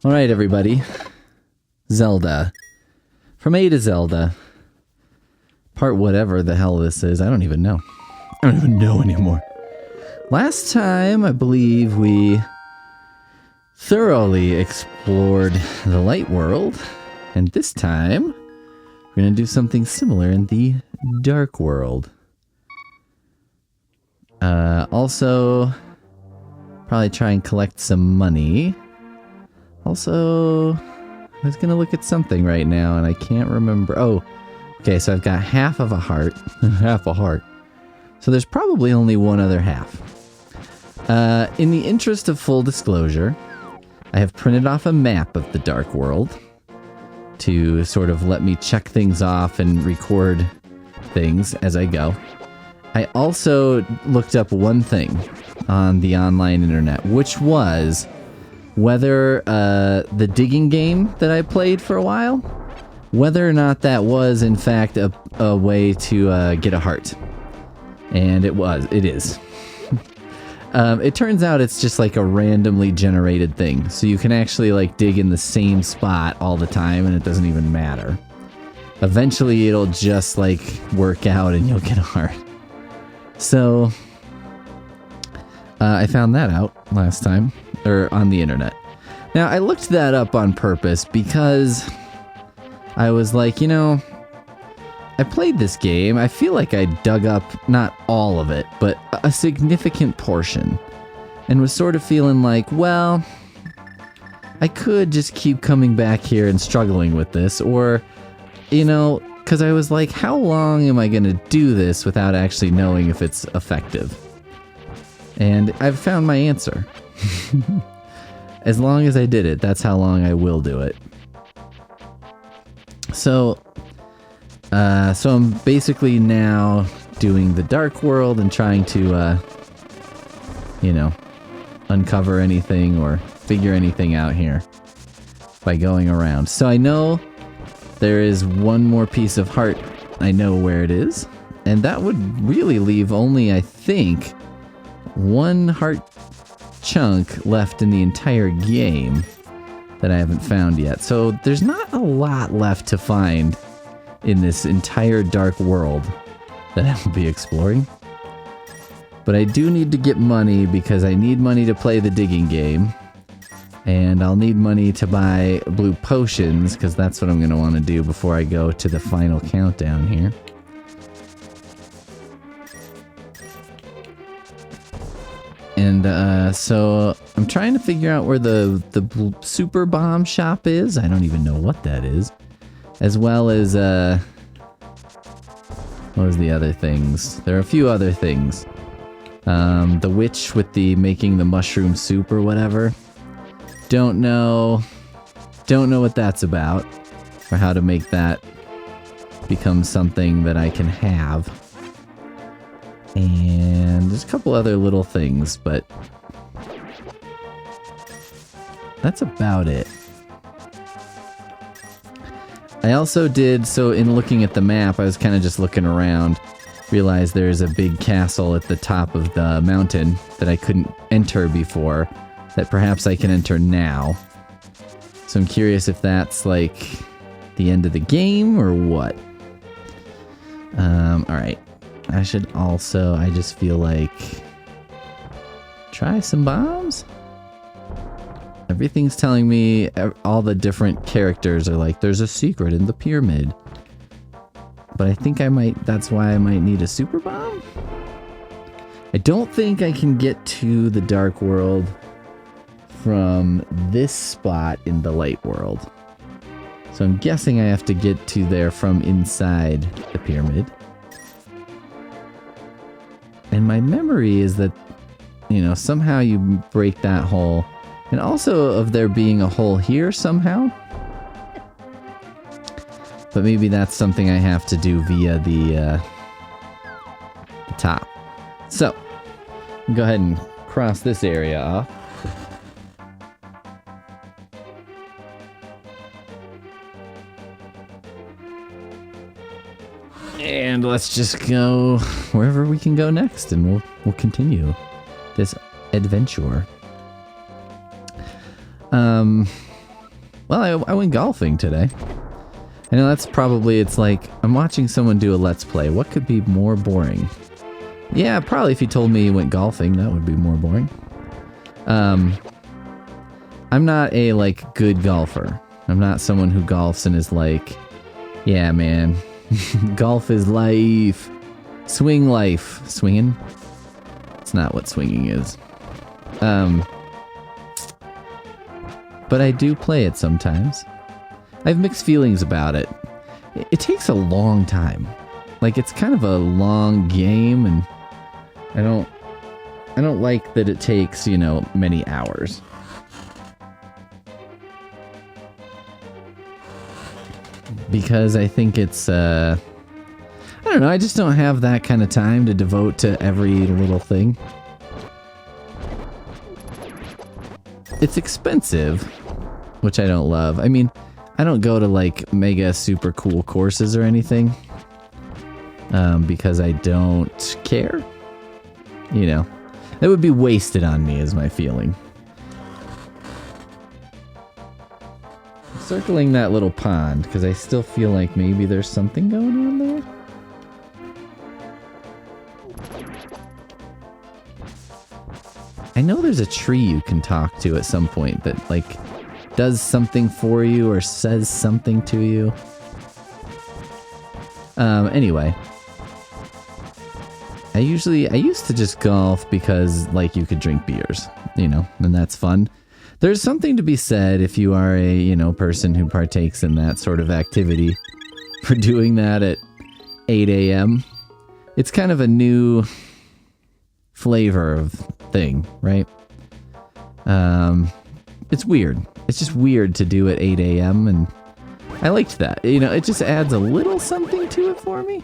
Alright, everybody. Zelda. From A to Zelda. Part whatever the hell this is. I don't even know. I don't even know anymore. Last time, I believe we thoroughly explored the light world. And this time, we're going to do something similar in the dark world. Also, probably try and collect some money. Also, I was going to look at something right now and I can't remember. Oh, okay, so I've got half of a heart. Half a heart. So there's probably only one other half. In the interest of full disclosure, I have printed off a map of the dark world to sort of let me check things off and record things as I go. I also looked up one thing on the online internet, which was whether the digging game that I played for a while, whether or not that was in fact a way to get a heart. And it is. It turns out it's just like a randomly generated thing. So you can actually like dig in the same spot all the time and it doesn't even matter. Eventually it'll just like work out and you'll get a heart. So I found that out last time, or on the internet. Now I looked that up on purpose because I was like, you know, I played this game. I feel like I dug up not all of it, but a significant portion. And was sort of feeling like, well, I could just keep coming back here and struggling with this. Or, you know, because I was like, how long am I going to do this without actually knowing if it's effective? And I've found my answer. As long as I did it, that's how long I will do it. So I'm basically now doing the dark world and trying to, you know, uncover anything or figure anything out here by going around. So I know there is one more piece of heart. I know where it is. And that would really leave only, I think, one heart chunk left in the entire game that I haven't found yet. So there's not a lot left to find in this entire dark world that I will be exploring. But I do need to get money because I need money to play the digging game. And I'll need money to buy blue potions because that's what I'm going to want to do before I go to the final countdown here. And so I'm trying to figure out where the super bomb shop is. I don't even know what that is. As well as, what was the other things? There are a few other things. The witch with the making the mushroom soup or whatever. Don't know what that's about. Or how to make that become something that I can have. And there's a couple other little things, but that's about it. I also did, so in looking at the map, I was kind of just looking around, realized there's a big castle at the top of the mountain that I couldn't enter before, that perhaps I can enter now. So I'm curious if that's like the end of the game or what. Alright. I should also, I just feel like, try some bombs? Everything's telling me, all the different characters are like, there's a secret in the pyramid. But I think that's why I might need a super bomb? I don't think I can get to the dark world from this spot in the light world. So I'm guessing I have to get to there from inside the pyramid. And my memory is that, you know, somehow you break that hole. And also of there being a hole here somehow. But maybe that's something I have to do via the top. So, go ahead and cross this area off. And let's just go wherever we can go next, and we'll continue this adventure. Well, I went golfing today. I know that's probably, it's like, I'm watching someone do a Let's Play. What could be more boring? Yeah, probably if you told me you went golfing, that would be more boring. I'm not a, like, good golfer. I'm not someone who golfs and is like, yeah, man, golf is life. Swing life. Swinging? It's not what swinging is. But I do play it sometimes. I have mixed feelings about it. It takes a long time. Like, it's kind of a long game, and I don't like that it takes, you know, many hours. Because I think it's, I don't know, I just don't have that kind of time to devote to every little thing. It's expensive, which I don't love. I mean, I don't go to like mega super cool courses or anything, because I don't care. You know, that would be wasted on me is my feeling. Circling that little pond because I still feel like maybe there's something going on there. I know there's a tree you can talk to at some point that like does something for you or says something to you. Anyway, I used to just golf because like you could drink beers, you know, and that's fun. There's something to be said if you are a, you know, person who partakes in that sort of activity for doing that at 8 a.m. It's kind of a new flavor of thing, right? It's weird. It's just weird to do at 8 a.m. and I liked that. You know, it just adds a little something to it for me.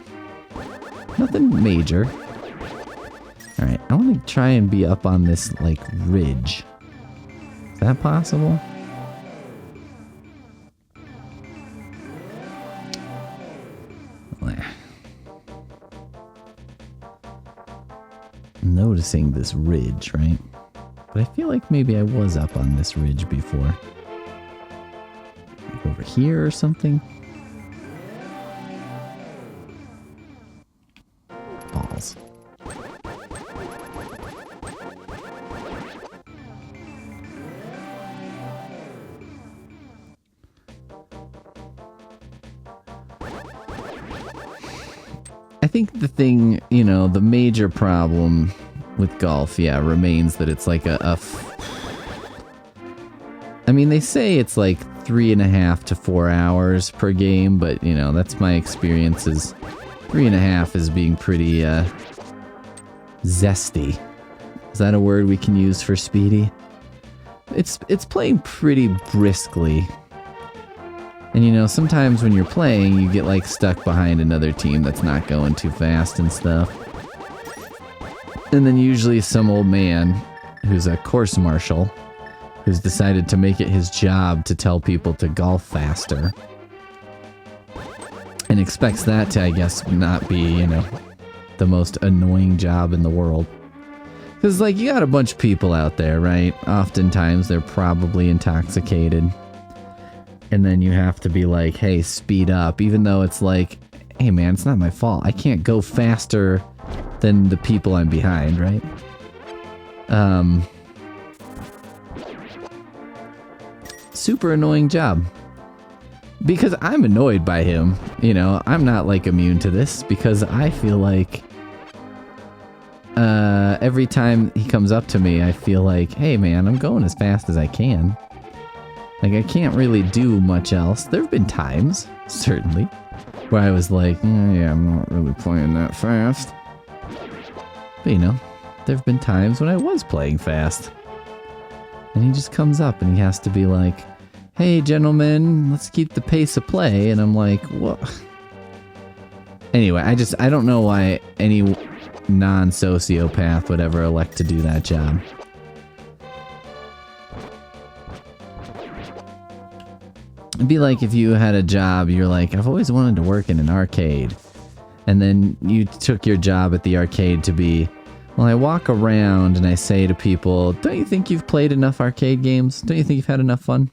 Nothing major. Alright, I want to try and be up on this, like, ridge. Is that possible? I'm noticing this ridge, right? But I feel like maybe I was up on this ridge before. Like over here or something? Balls. I think the thing, you know, the major problem with golf, yeah, remains that it's like I mean, they say it's like 3.5 to 4 hours per game, but, you know, that's my experience is 3.5 is being pretty, zesty. Is that a word we can use for speedy? It's playing pretty briskly. And you know, sometimes when you're playing, you get like stuck behind another team that's not going too fast and stuff. And then usually some old man who's a course marshal who's decided to make it his job to tell people to golf faster. And expects that to, I guess, not be, you know, the most annoying job in the world. Because, like, you got a bunch of people out there, right? Oftentimes they're probably intoxicated. And then you have to be like, hey, speed up. Even though it's like, hey, man, it's not my fault. I can't go faster than the people I'm behind, right? Super annoying job. Because I'm annoyed by him. You know, I'm not, like, immune to this. Because I feel like every time he comes up to me, I feel like, hey, man, I'm going as fast as I can. Like, I can't really do much else. There have been times, certainly, where I was like, yeah, I'm not really playing that fast. But, you know, there have been times when I was playing fast. And he just comes up and he has to be like, hey, gentlemen, let's keep the pace of play. And I'm like, what? Anyway, I don't know why any non-sociopath would ever elect to do that job. It'd be like if you had a job, you're like, I've always wanted to work in an arcade. And then you took your job at the arcade to be, well, I walk around and I say to people, don't you think you've played enough arcade games? Don't you think you've had enough fun?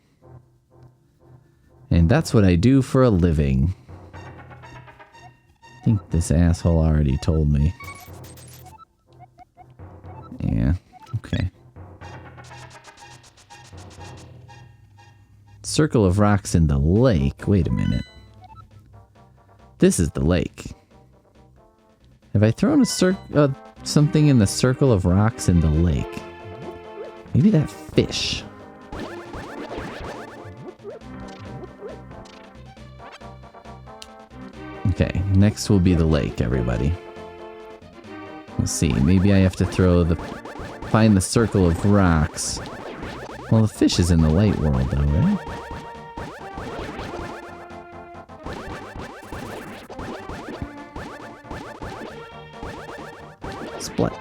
And that's what I do for a living. I think this asshole already told me. Yeah, okay. Circle of rocks in the lake. Wait a minute. This is the lake. Have I thrown something in the circle of rocks in the lake? Maybe that fish. Okay, next will be the lake, everybody. We'll see. Maybe I have to find the circle of rocks. Well, the fish is in the light world, though, right? Split.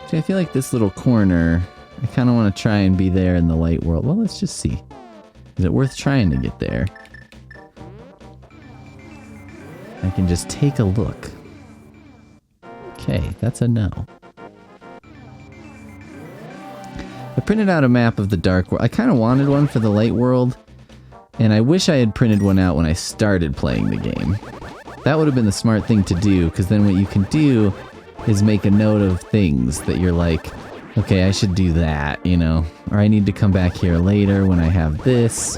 See, I feel like this little corner, I kind of want to try and be there in the light world. Well, let's just see. Is it worth trying to get there? I can just take a look. Okay, that's a no. I printed out a map of the dark world. I kind of wanted one for the light world, and I wish I had printed one out when I started playing the game. That would have been the smart thing to do, because then what you can do is make a note of things that you're like, okay, I should do that, you know, or I need to come back here later when I have this,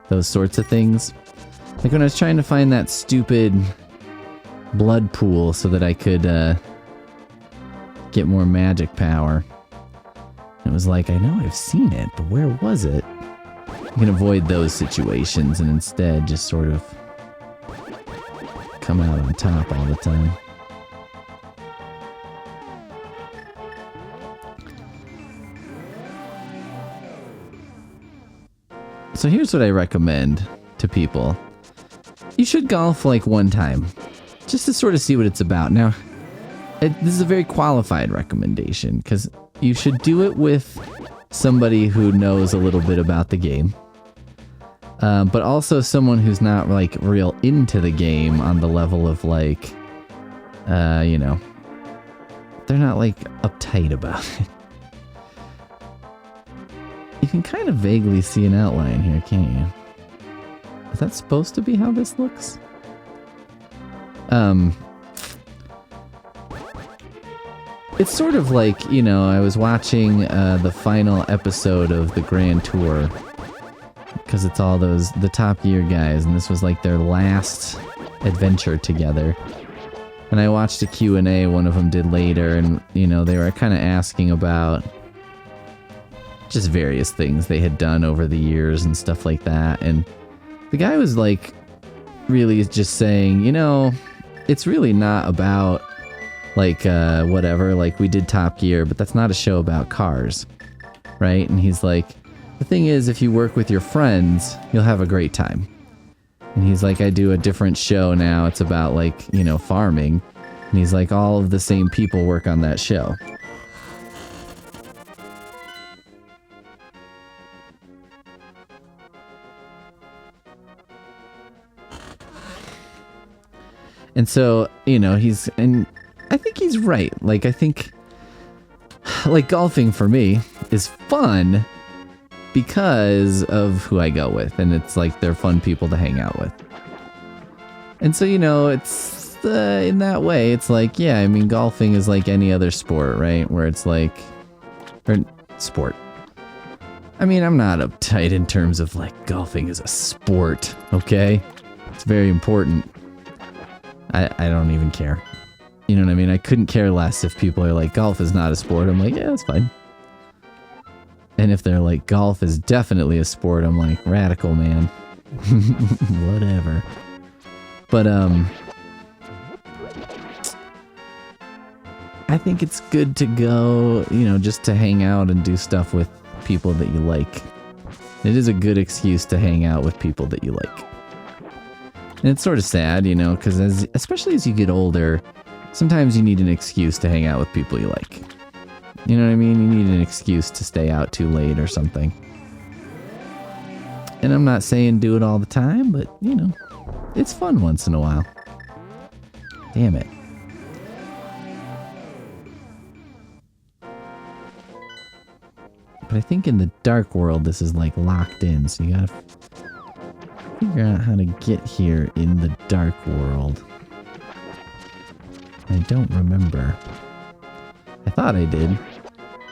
those sorts of things. Like when I was trying to find that stupid blood pool so that I could get more magic power. It was like, I know I've seen it, but where was it? You can avoid those situations and instead just sort of come out on top all the time. So here's what I recommend to people. You should golf like one time, just to sort of see what it's about. Now, this is a very qualified recommendation, because you should do it with somebody who knows a little bit about the game. But also someone who's not like real into the game on the level of like, you know, they're not like uptight about it. You can kind of vaguely see an outline here, can't you? Is that supposed to be how this looks? It's sort of like, you know, I was watching the final episode of the Grand Tour, because it's all the Top Gear guys, and this was like their last adventure together. And I watched a Q&A one of them did later, and, you know, they were kind of asking about just various things they had done over the years and stuff like that. And the guy was like really just saying, you know, it's really not about like whatever, like we did Top Gear, but that's not a show about cars, right? And he's like, the thing is, if you work with your friends, you'll have a great time. And he's like, I do a different show now, it's about like, you know, farming. And he's like, all of the same people work on that show. And so, you know, and I think he's right. Like, I think, like, golfing for me is fun because of who I go with. And it's like, they're fun people to hang out with. And so, you know, it's, in that way, it's like, yeah, I mean, golfing is like any other sport, right? Where it's like, or sport. I mean, I'm not uptight in terms of like, golfing is a sport, okay? It's very important. I don't even care. You know what I mean? I couldn't care less if people are like, golf is not a sport. I'm like, yeah, that's fine. And if they're like, golf is definitely a sport, I'm like, radical, man. Whatever. But, I think it's good to go, you know, just to hang out and do stuff with people that you like. It is a good excuse to hang out with people that you like. And it's sort of sad, you know, because especially as you get older, sometimes you need an excuse to hang out with people you like. You know what I mean? You need an excuse to stay out too late or something. And I'm not saying do it all the time, but, you know, it's fun once in a while. Damn it. But I think in the dark world, this is like locked in, so you gotta figure out how to get here in the dark world. I don't remember. I thought I did,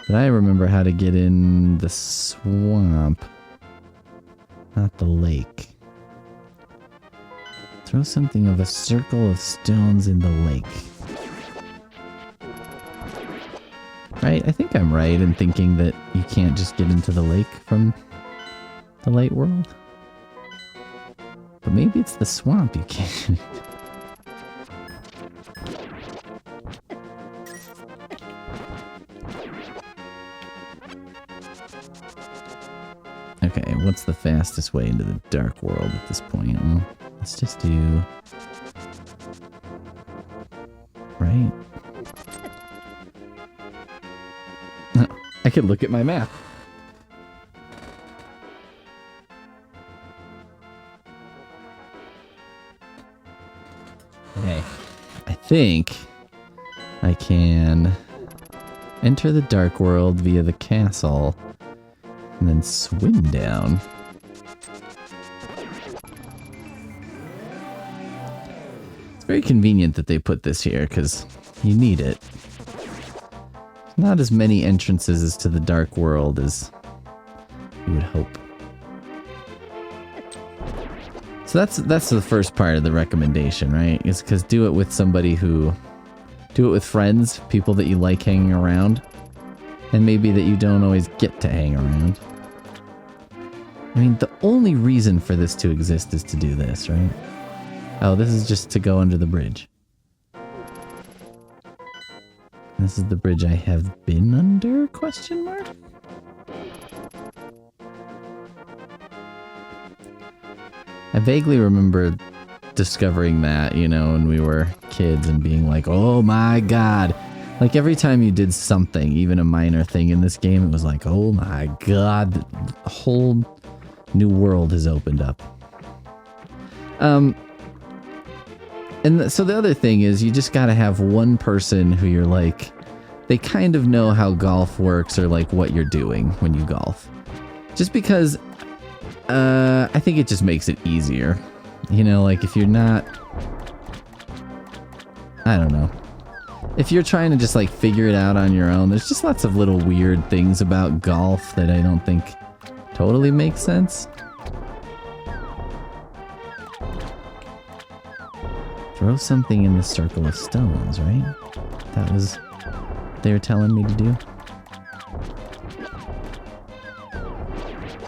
but I remember how to get in the swamp, not the lake. Throw something of a circle of stones in the lake. Right? I think I'm right in thinking that you can't just get into the lake from the light world. But maybe it's the swamp you can't. Okay, what's the fastest way into the dark world at this point? Well, let's just do... Right? I could look at my map. Okay. I think I can enter the dark world via the castle and then swim down. It's very convenient that they put this here because you need it. Not as many entrances as to the dark world as you would hope. So that's the first part of the recommendation, right? Is because do it with somebody do it with friends, people that you like hanging around, and maybe that you don't always get to hang around. I mean, the only reason for this to exist is to do this, right? Oh, this is just to go under the bridge. This is the bridge I have been under, question mark? I vaguely remember discovering that, you know, when we were kids and being like, oh my god. Like every time you did something, even a minor thing in this game, it was like, oh my god, a whole new world has opened up. And so the other thing is you just gotta have one person who you're like, they kind of know how golf works or like what you're doing when you golf. Just because I think it just makes it easier. You know, like if you're not, I don't know. If you're trying to just like figure it out on your own, there's just lots of little weird things about golf that I don't think totally make sense. Throw something in the circle of stones, right? That was what they were telling me to do.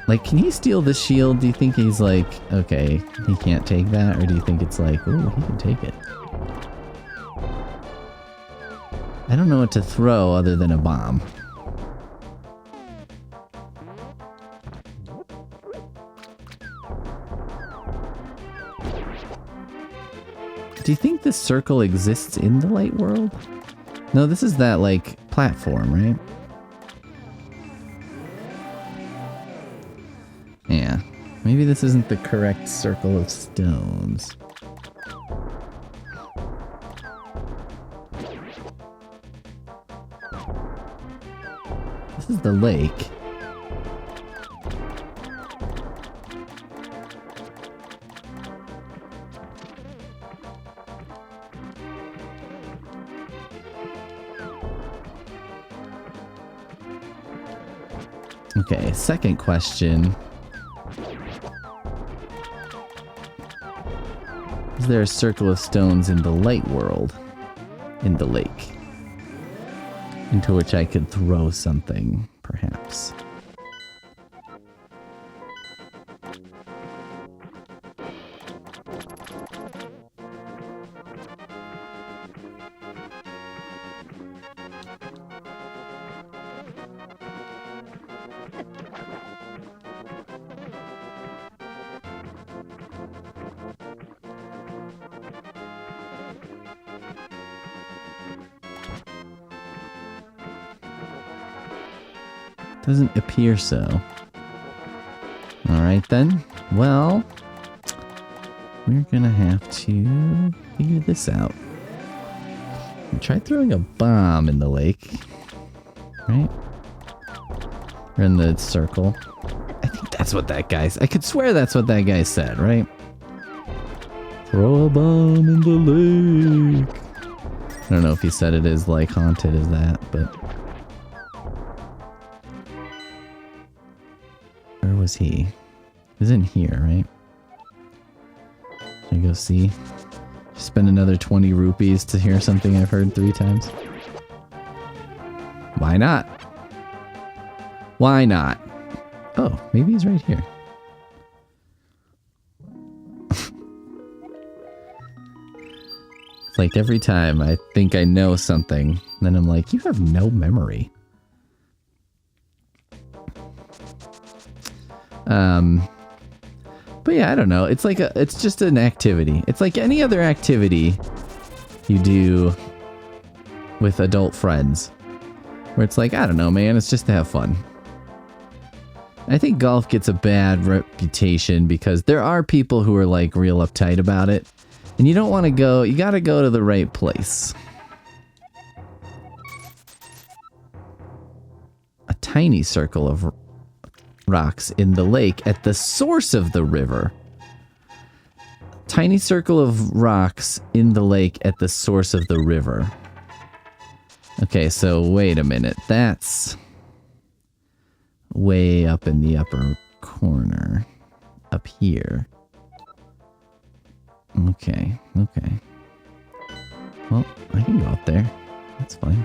Like, can he steal the shield? Do you think he's like, okay, he can't take that? Or do you think it's like, oh, he can take it? I don't know what to throw other than a bomb. Do you think this circle exists in the light world? No, this is that, like, platform, right? Yeah. Maybe this isn't the correct circle of stones. This is the lake. Okay, second question. Is there a circle of stones in the light world? In the lake? Into which I could throw something, perhaps. Doesn't appear so. Alright then. Well, we're gonna have to figure this out. Try throwing a bomb in the lake. Right? Or in the circle. I think that's what that guy's... I could swear that's what that guy said, right? Throw a bomb in the lake. I don't know if he said it as like haunted as that, but... Where was he? He was in here, right? Should I go see? Spend another 20 rupees to hear something I've heard 3 times? Why not? Why not? Oh, maybe he's right here. It's like every time I think I know something, then I'm like, you have no memory. But yeah, I don't know. It's like it's just an activity. It's like any other activity you do with adult friends. Where it's like, I don't know, man, it's just to have fun. I think golf gets a bad reputation because there are people who are like real uptight about it. And you don't want to go, you gotta go to the right place. A tiny circle of rocks in the lake at the source of the river. Tiny circle of rocks in the lake at the source of the river. Okay, so wait a minute. That's way up in the upper corner. Up here. Okay, okay. Well, I can go up there. That's fine.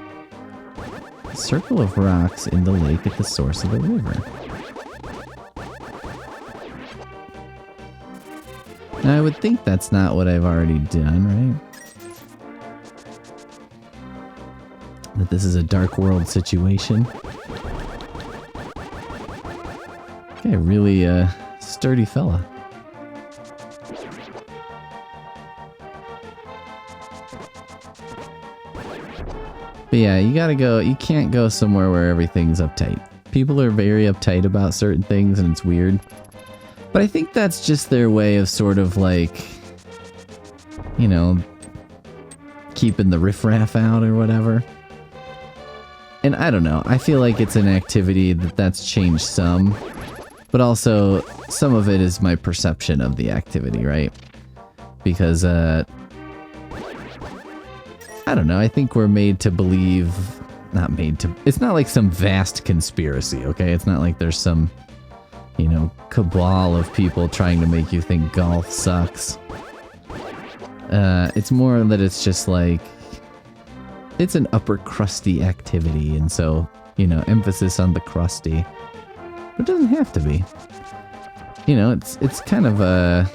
A circle of rocks in the lake at the source of the river. Now, I would think that's not what I've already done, right? That this is a Dark World situation. Okay, really sturdy fella. But yeah, you gotta go, you can't go somewhere where everything's uptight. People are very uptight about certain things and it's weird. But I think that's just their way of sort of like, you know, keeping the riffraff out or whatever. And I don't know, I feel like it's an activity that's changed some, but also some of it is my perception of the activity, right? Because, I don't know, I think we're made to believe, not made to, it's not like some vast conspiracy, okay? It's not like there's some, you know, cabal of people trying to make you think golf sucks. It's more that it's just like, it's an upper crusty activity, and so, you know, emphasis on the crusty. But it doesn't have to be. You know, it's kind of a,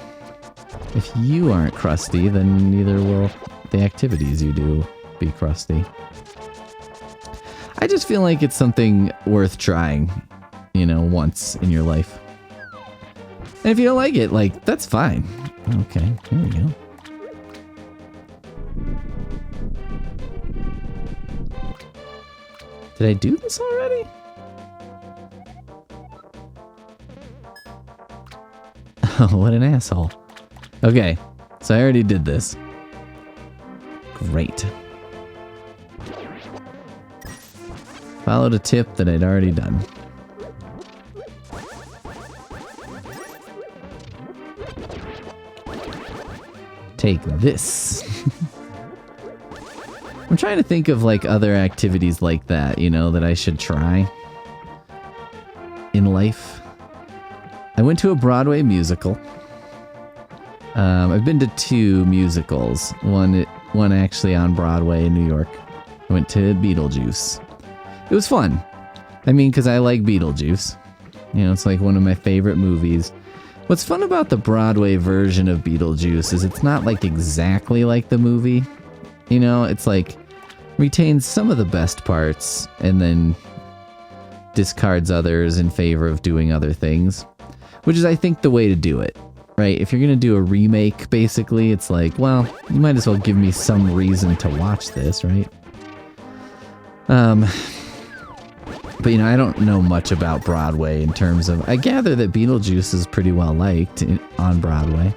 if you aren't crusty, then neither will the activities you do be crusty. I just feel like it's something worth trying, you know, once in your life. And if you don't like it, like, that's fine. Okay, here we go. Did I do this already? Oh, what an asshole. Okay, so I already did this. Great. Followed a tip that I'd already done. Take this. I'm trying to think of like other activities like that, you know, that I should try in life. I went to a Broadway musical. I've been to 2 musicals. One actually on Broadway in New York. I went to Beetlejuice. It was fun. I mean, because I like Beetlejuice. You know, it's like one of my favorite movies. What's fun about the Broadway version of Beetlejuice is it's not like exactly like the movie. You know, it's like retains some of the best parts and then discards others in favor of doing other things. Which is, I think, the way to do it. Right? If you're going to do a remake, basically, it's like, well, you might as well give me some reason to watch this, right? But, you know, I don't know much about Broadway in terms of... I gather that Beetlejuice is pretty well liked on Broadway.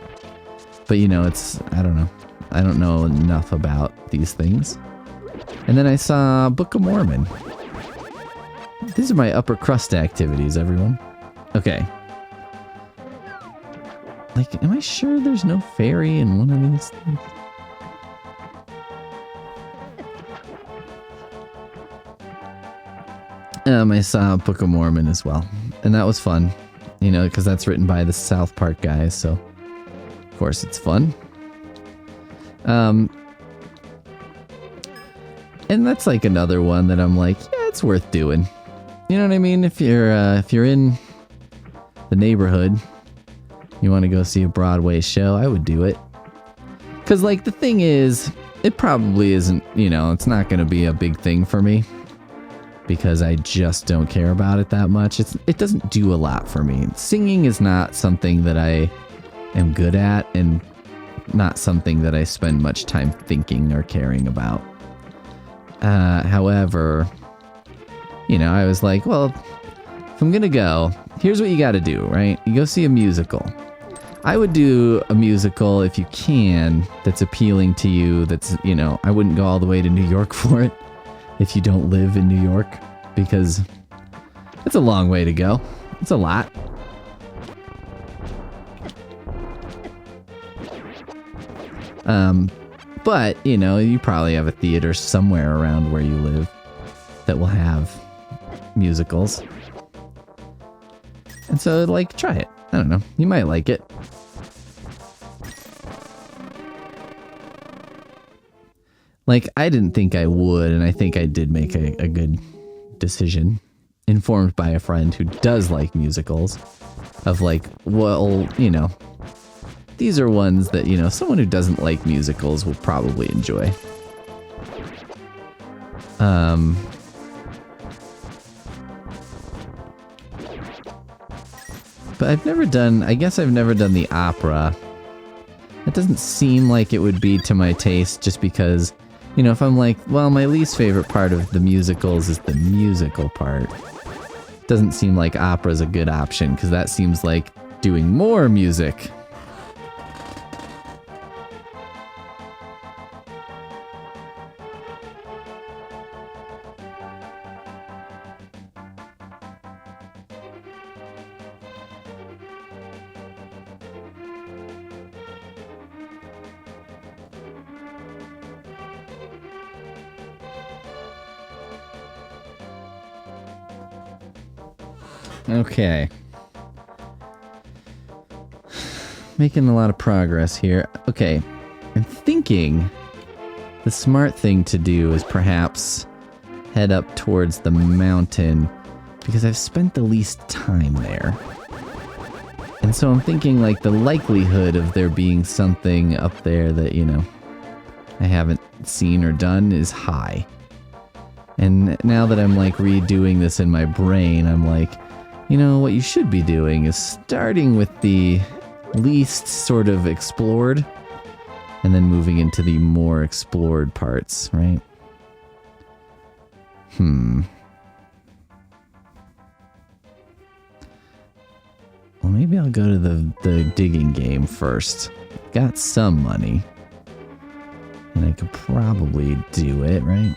But, you know, I don't know. I don't know enough about these things. And then I saw Book of Mormon. These are my upper crust activities, everyone. Okay. Like, am I sure there's no fairy in one of these things? I saw Book of Mormon as well. And that was fun. You know, because that's written by the South Park guys, so... Of course it's fun. And that's like another one that I'm like, yeah, it's worth doing. You know what I mean? If you're in the neighborhood, you want to go see a Broadway show, I would do it. Because, like, the thing is, it probably isn't, you know, it's not going to be a big thing for me. Because I just don't care about it that much. It doesn't do a lot for me. Singing is not something that I am good at, and not something that I spend much time thinking or caring about. However, you know, I was like, well, if I'm gonna go, here's what you gotta do, right? You go see a musical. I would do a musical if you can, that's appealing to you, that's, you know, I wouldn't go all the way to New York for it if you don't live in New York, because it's a long way to go. It's a lot. But, you know, you probably have a theater somewhere around where you live that will have musicals. And so, like, try it. I don't know. You might like it. Like, I didn't think I would, and I think I did make a good decision, informed by a friend who does like musicals, of like, well, you know, these are ones that, you know, someone who doesn't like musicals will probably enjoy. But I guess I've never done the opera. It doesn't seem like it would be to my taste, just because, you know, if I'm like, well, my least favorite part of the musicals is the musical part. Doesn't seem like opera's a good option, because that seems like doing more music. Okay. Making a lot of progress here. Okay. I'm thinking the smart thing to do is perhaps head up towards the mountain, because I've spent the least time there. And so I'm thinking, like, the likelihood of there being something up there that, you know, I haven't seen or done is high. And now that I'm, like, redoing this in my brain, I'm like, you know, what you should be doing is starting with the least sort of explored, and then moving into the more explored parts, right? Well, maybe I'll go to the digging game first. Got some money. And I could probably do it, right?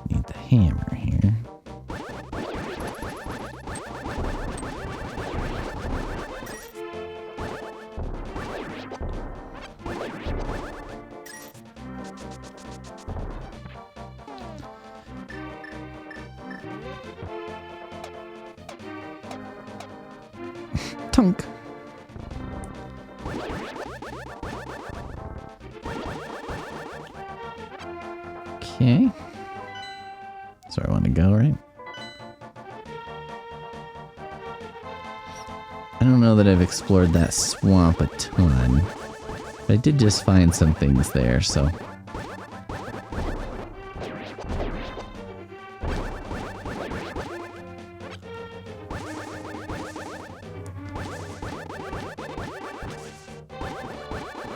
Need the hammer here. Tunk. Okay. That's where I want to go, right? I don't know that I've explored that swamp a ton, but I did just find some things there, so...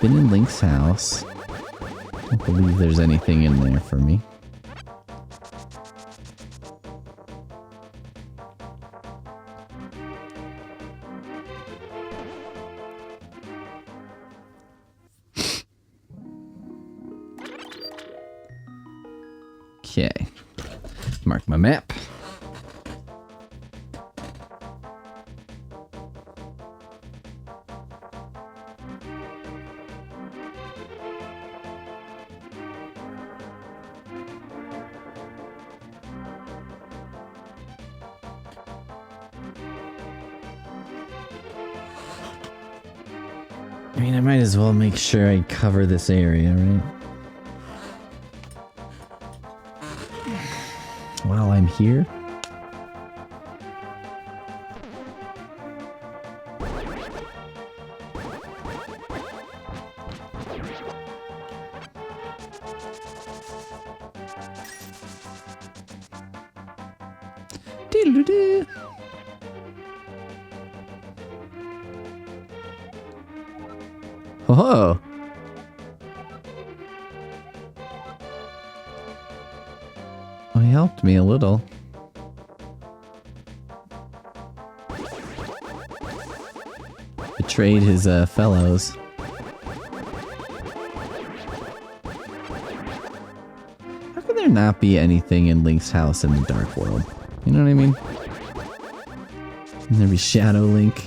Been in Link's house. don't believe there's anything in there for me. Okay. Mark my map. I mean, I might as well make sure I cover this area, right? While I'm here. Diddle-doo. Oh. Well, he helped me a little. Betrayed his fellows. How could there not be anything in Link's house in the Dark World? You know what I mean? Can there be Shadow Link?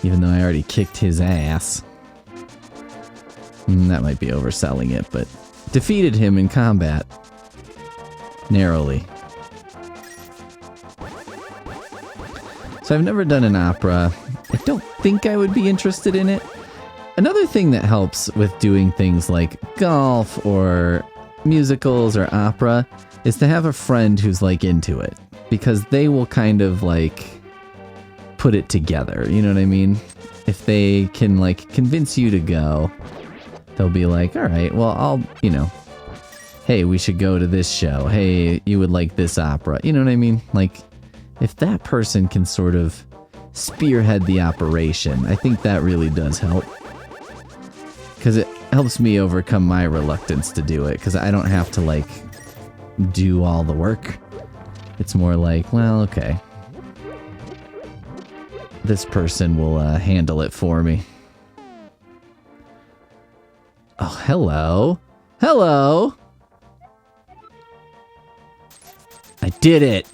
Even though I already kicked his ass. That might be overselling it, but defeated him in combat. Narrowly. So I've never done an opera. I don't think I would be interested in it. Another thing that helps with doing things like golf or musicals or opera is to have a friend who's like into it. Because they will kind of like put it together, you know what I mean? If they can like convince you to go, they'll be like, all right, well, I'll, you know, hey, we should go to this show. Hey, you would like this opera. You know what I mean? Like, if that person can sort of spearhead the operation, I think that really does help. Because it helps me overcome my reluctance to do it. Because I don't have to, like, do all the work. It's more like, well, okay. This person will handle it for me. Oh, hello. Hello! I did it!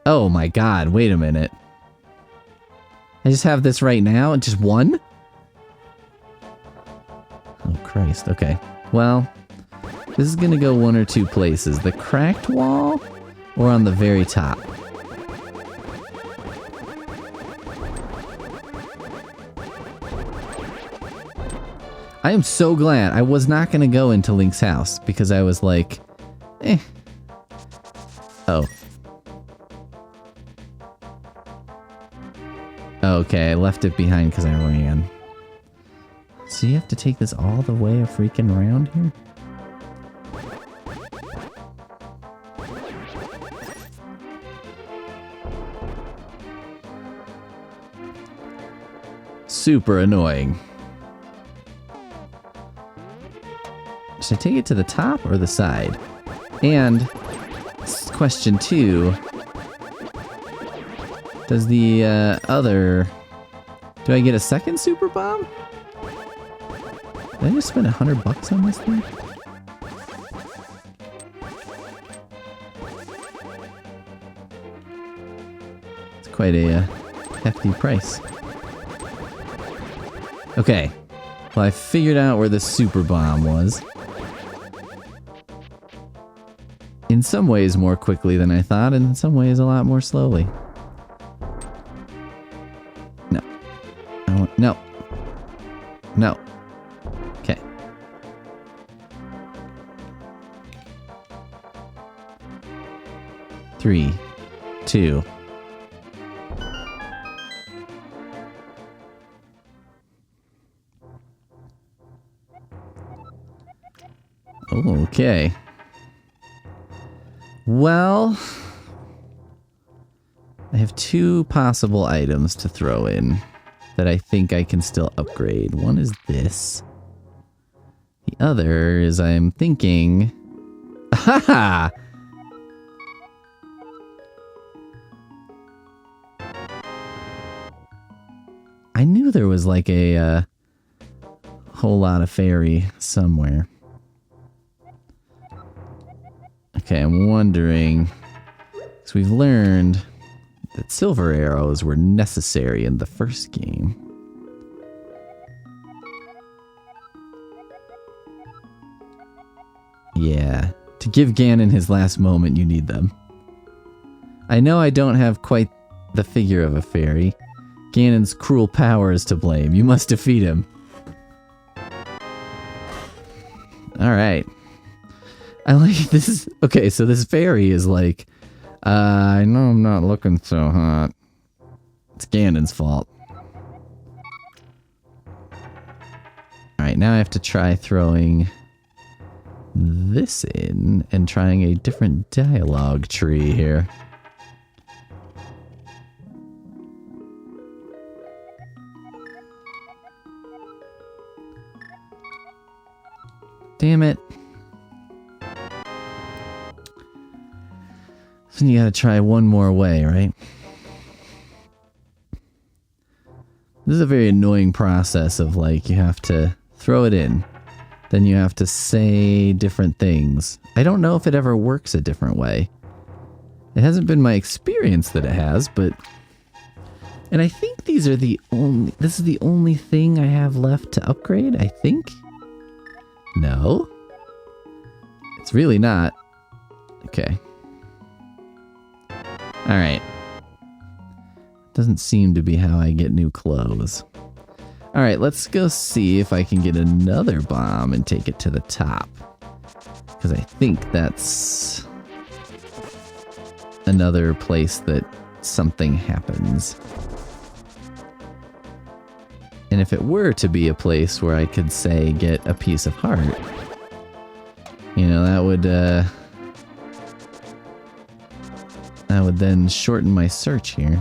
Oh my god, wait a minute. I just have this right now? Just one? Oh Christ, okay. Well, this is gonna go one or two places. The cracked wall, or on the very top? I am so glad. I was not going to go into Link's house because I was like, eh. Oh. Okay, I left it behind because I ran. So you have to take this all the way a freaking round here? Super annoying. Should I take it to the top or the side? And question 2, does the other... Do I get a second super bomb? Did I just spend $100 on this thing? It's quite a hefty price. Okay. Well, I figured out where the super bomb was. In some ways more quickly than I thought, and in some ways a lot more slowly. No. No. No. Okay. Three, 2. Okay. Well, I have 2 possible items to throw in. that I think I can still upgrade. One is this. The other is I'm thinking... Haha! I knew there was like a whole lot of fairy somewhere. Okay, I'm wondering... Because we've learned that silver arrows were necessary in the first game. Yeah, to give Ganon his last moment, you need them. I know I don't have quite the figure of a fairy. Ganon's cruel power is to blame. You must defeat him. Alright. I like this. Okay, so this fairy is like, I know I'm not looking so hot. It's Ganon's fault. Alright, now I have to try throwing this in and trying a different dialogue tree here. Damn it. So you gotta try one more way, right? This is a very annoying process of like, you have to throw it in. Then you have to say different things. I don't know if it ever works a different way. It hasn't been my experience that it has, but... And I think these are the only... This is the only thing I have left to upgrade, I think? No? It's really not. Okay. Alright. Doesn't seem to be how I get new clothes. Alright, let's go see if I can get another bomb and take it to the top. Because I think that's another place that something happens. And if it were to be a place where I could, say, get a piece of heart, you know, that would then shorten my search here.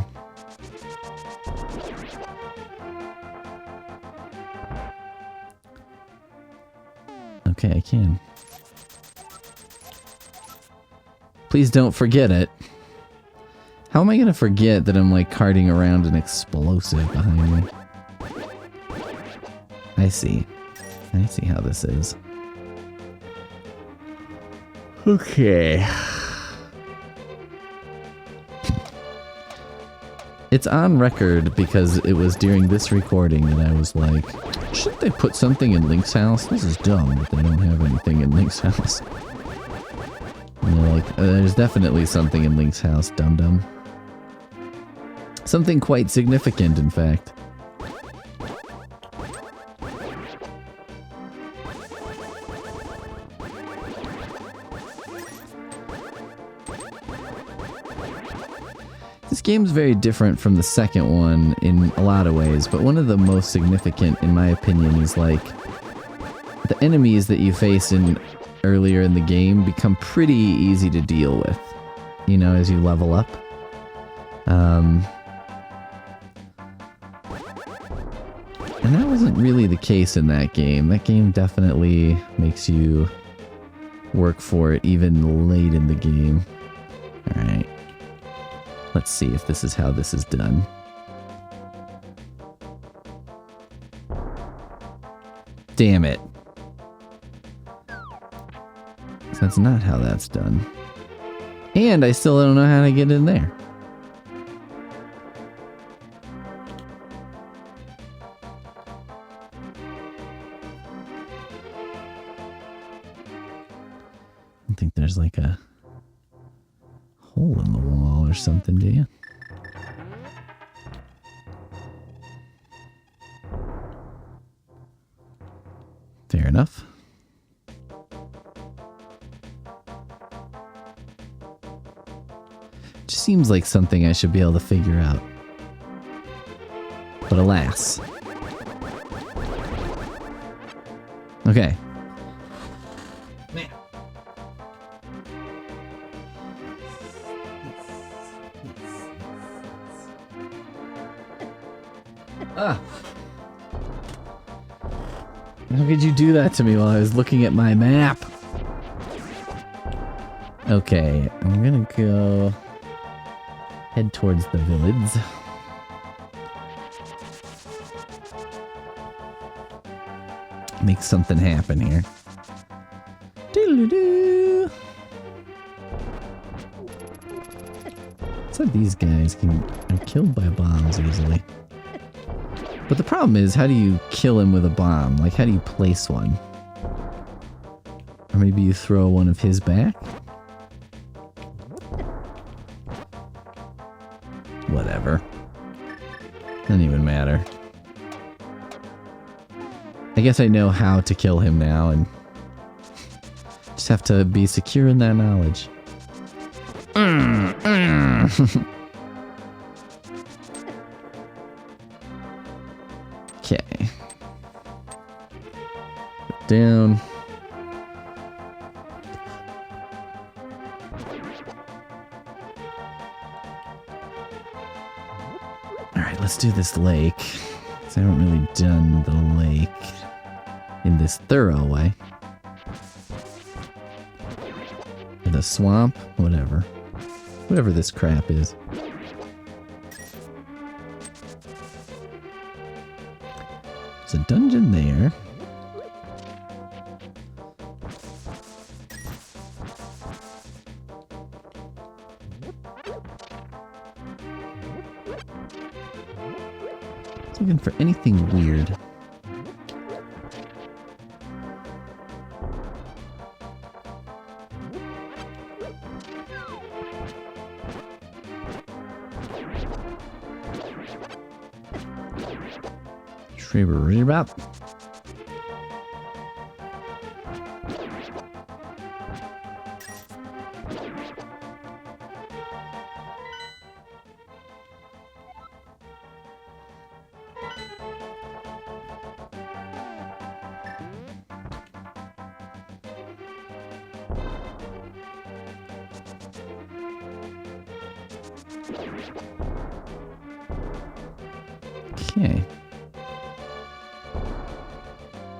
Okay, I can. Please don't forget it. How am I gonna forget that I'm like carting around an explosive behind me? I see. I see how this is. Okay. It's on record because it was during this recording that I was like, shouldn't they put something in Link's house? This is dumb that they don't have anything in Link's house. And they're like, there's definitely something in Link's house, dum-dum. Something quite significant, in fact. This game's very different from the second one in a lot of ways, but one of the most significant, in my opinion, is like the enemies that you face earlier in the game become pretty easy to deal with, you know, as you level up. And that wasn't really the case in that game. That game definitely makes you work for it even late in the game. Alright. Let's see if this is how this is done. Damn it. That's not how that's done. And I still don't know how to get in there. I think there's like a hole in the wall or something, do you? Fair enough. Just seems like something I should be able to figure out. But alas. Okay. Ah. How could you do that to me while I was looking at my map? Okay, I'm gonna go head towards the village. Make something happen here. Doo-doo-doo. So these guys are killed by bombs easily. But the problem is, how do you kill him with a bomb? Like, how do you place one? Or maybe you throw one of his back? Whatever. Doesn't even matter. I guess I know how to kill him now, and just have to be secure in that knowledge. Okay. Down. Alright, let's do this lake. Because I haven't really done the lake in this thorough way. Or the swamp, whatever. Whatever this crap is. There's a dungeon there. Looking for anything weird. About. Okay.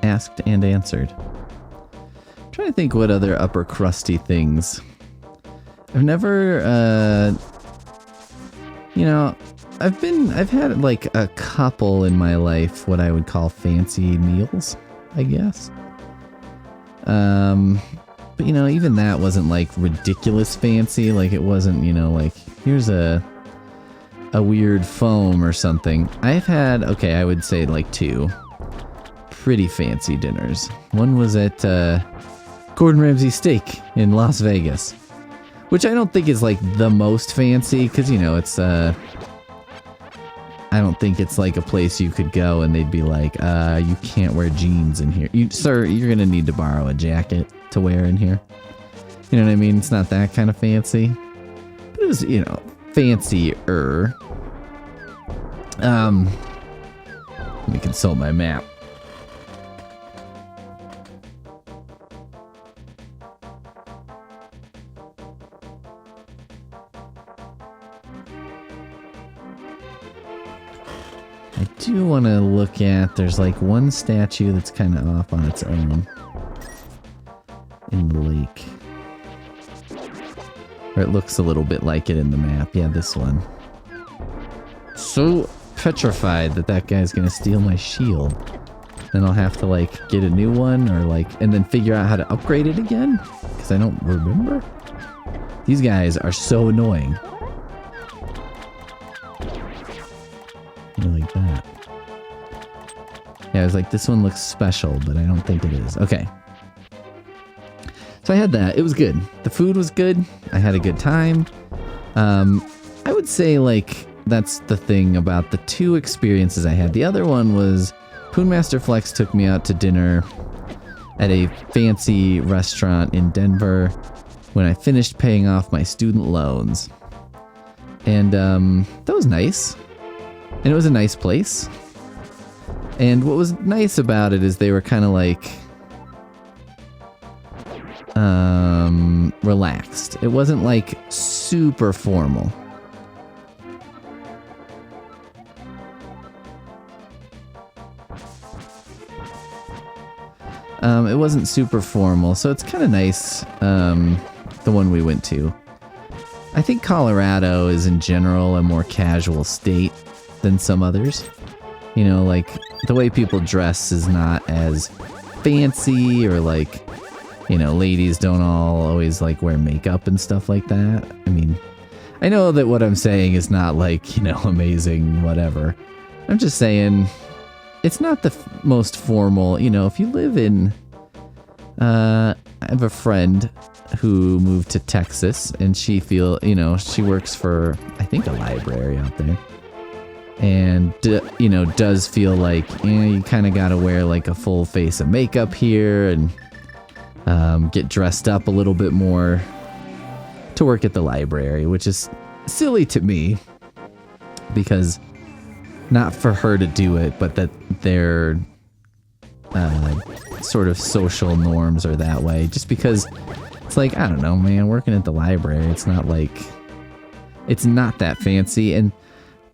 Asked and answered. I'm trying to think what other upper crusty things. I've never, I've had like a couple in my life what I would call fancy meals, I guess. But even that wasn't like ridiculous fancy. Like it wasn't, like here's a weird foam or something. I've had, I would say like two pretty fancy dinners. One was at Gordon Ramsay Steak in Las Vegas, which I don't think is like the most fancy because it's I don't think it's like a place you could go and they'd be like, you can't wear jeans in here. Sir, you're gonna need to borrow a jacket to wear in here. You know what I mean? It's not that kind of fancy, but it was fancier. Let me consult my map. I do want to look at, there's like one statue that's kind of off on its own in the lake. Or it looks a little bit like it in the map. Yeah, this one. So petrified that guy's gonna steal my shield. Then I'll have to like get a new one or like, and then figure out how to upgrade it again. Because I don't remember. These guys are so annoying. Like that. Yeah, I was like, this one looks special, but I don't think it is. Okay. So I had that. It was good. The food was good. I had a good time. I would say, like, that's the thing about the two experiences I had. The other one was Poonmaster Flex took me out to dinner at a fancy restaurant in Denver when I finished paying off my student loans. And that was nice. And it was a nice place. And what was nice about it is they were kind of like relaxed. It wasn't like super formal. It wasn't super formal, so it's kind of nice, the one we went to. I think Colorado is in general a more casual state than some others. You know, like, the way people dress is not as fancy, or like, you know, ladies don't all always like wear makeup and stuff like that. I mean, I know that what I'm saying is not like, you know, amazing, whatever. I'm just saying, it's not the most formal, you know, if you live in, I have a friend who moved to Texas, and she she works for, I think, a library out there. And, you know, does feel like, you kind of got to wear like a full face of makeup here, and get dressed up a little bit more to work at the library, which is silly to me, because not for her to do it, but that their sort of social norms are that way. Just because it's like, I don't know, man, working at the library, it's not that fancy. And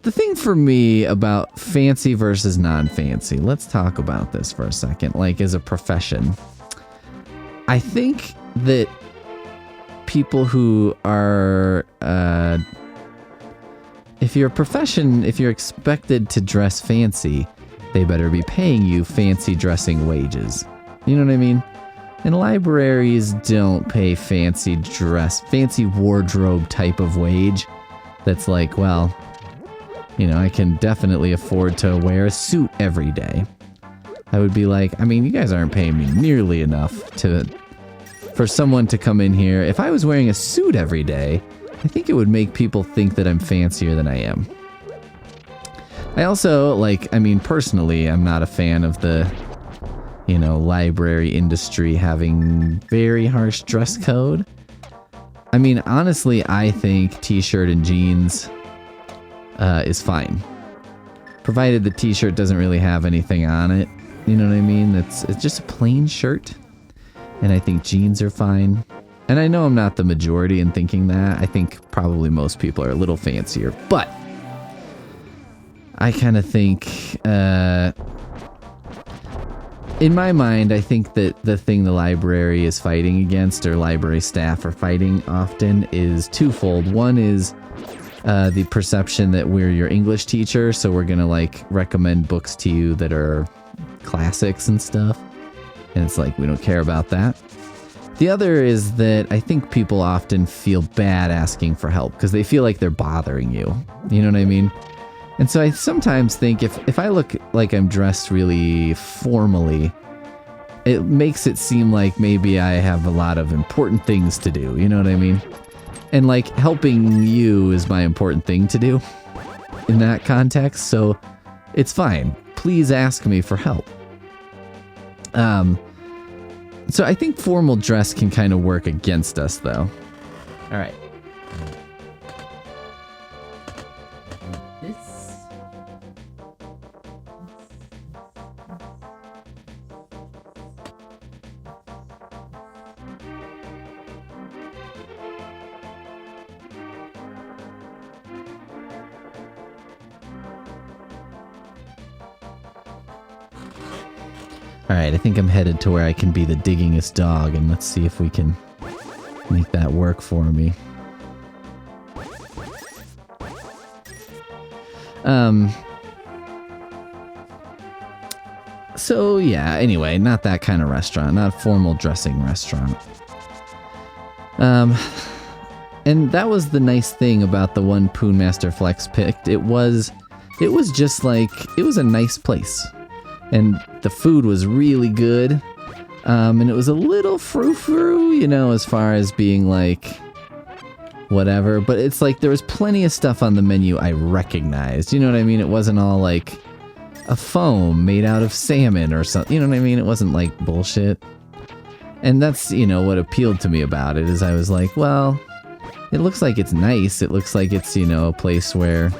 the thing for me about fancy versus non-fancy, let's talk about this for a second, like as a profession. I think that people who are, if you're a profession, if you're expected to dress fancy, they better be paying you fancy dressing wages. You know what I mean? And libraries don't pay fancy wardrobe type of wage. That's like, well, you know, I can definitely afford to wear a suit every day. I would be like, I mean, you guys aren't paying me nearly enough for someone to come in here. If I was wearing a suit every day, I think it would make people think that I'm fancier than I am. I also, like, I mean, personally, I'm not a fan of the, you know, library industry having very harsh dress code. I mean, honestly, I think t-shirt and jeans is fine. Provided the t-shirt doesn't really have anything on it. You know what I mean? It's just a plain shirt. And I think jeans are fine. And I know I'm not the majority in thinking that. I think probably most people are a little fancier. But I kind of think, in my mind, I think that the thing the library is fighting against, or library staff are fighting often, is twofold. One is the perception that we're your English teacher, so we're gonna like recommend books to you that are classics and stuff. And it's like, we don't care about that. The other is that I think people often feel bad asking for help because they feel like they're bothering you. You know what I mean? And so I sometimes think if I look like I'm dressed really formally, it makes it seem like maybe I have a lot of important things to do. You know what I mean? And like helping you is my important thing to do in that context. So it's fine. Please ask me for help. So I think formal dress can kind of work against us, though. All right. Alright, I think I'm headed to where I can be the diggingest dog, and let's see if we can make that work for me. So yeah, anyway, not that kind of restaurant, not a formal dressing restaurant. And that was the nice thing about the one Poon Master Flex picked. It was just like, it was a nice place. And the food was really good. And it was a little frou-frou, you know, as far as being like, whatever. But it's like, there was plenty of stuff on the menu I recognized. You know what I mean? It wasn't all like a foam made out of salmon or something. You know what I mean? It wasn't like bullshit. And that's, you know, what appealed to me about it, is I was like, well, it looks like it's nice. It looks like it's, you know, a place where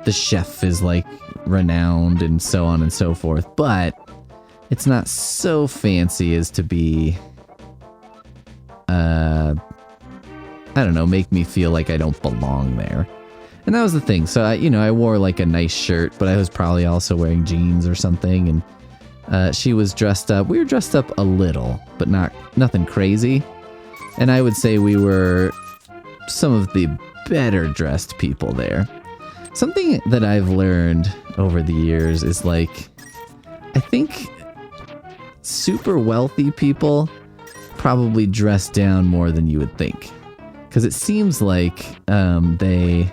the chef is like renowned and so on and so forth, but it's not so fancy as to be, I don't know, make me feel like I don't belong there. And that was the thing. So I wore like a nice shirt, but I was probably also wearing jeans or something, and She was dressed up. We were dressed up a little, but nothing crazy. And I would say we were some of the better dressed people there. Something that I've learned over the years is like, I think super wealthy people probably dress down more than you would think. Because it seems like they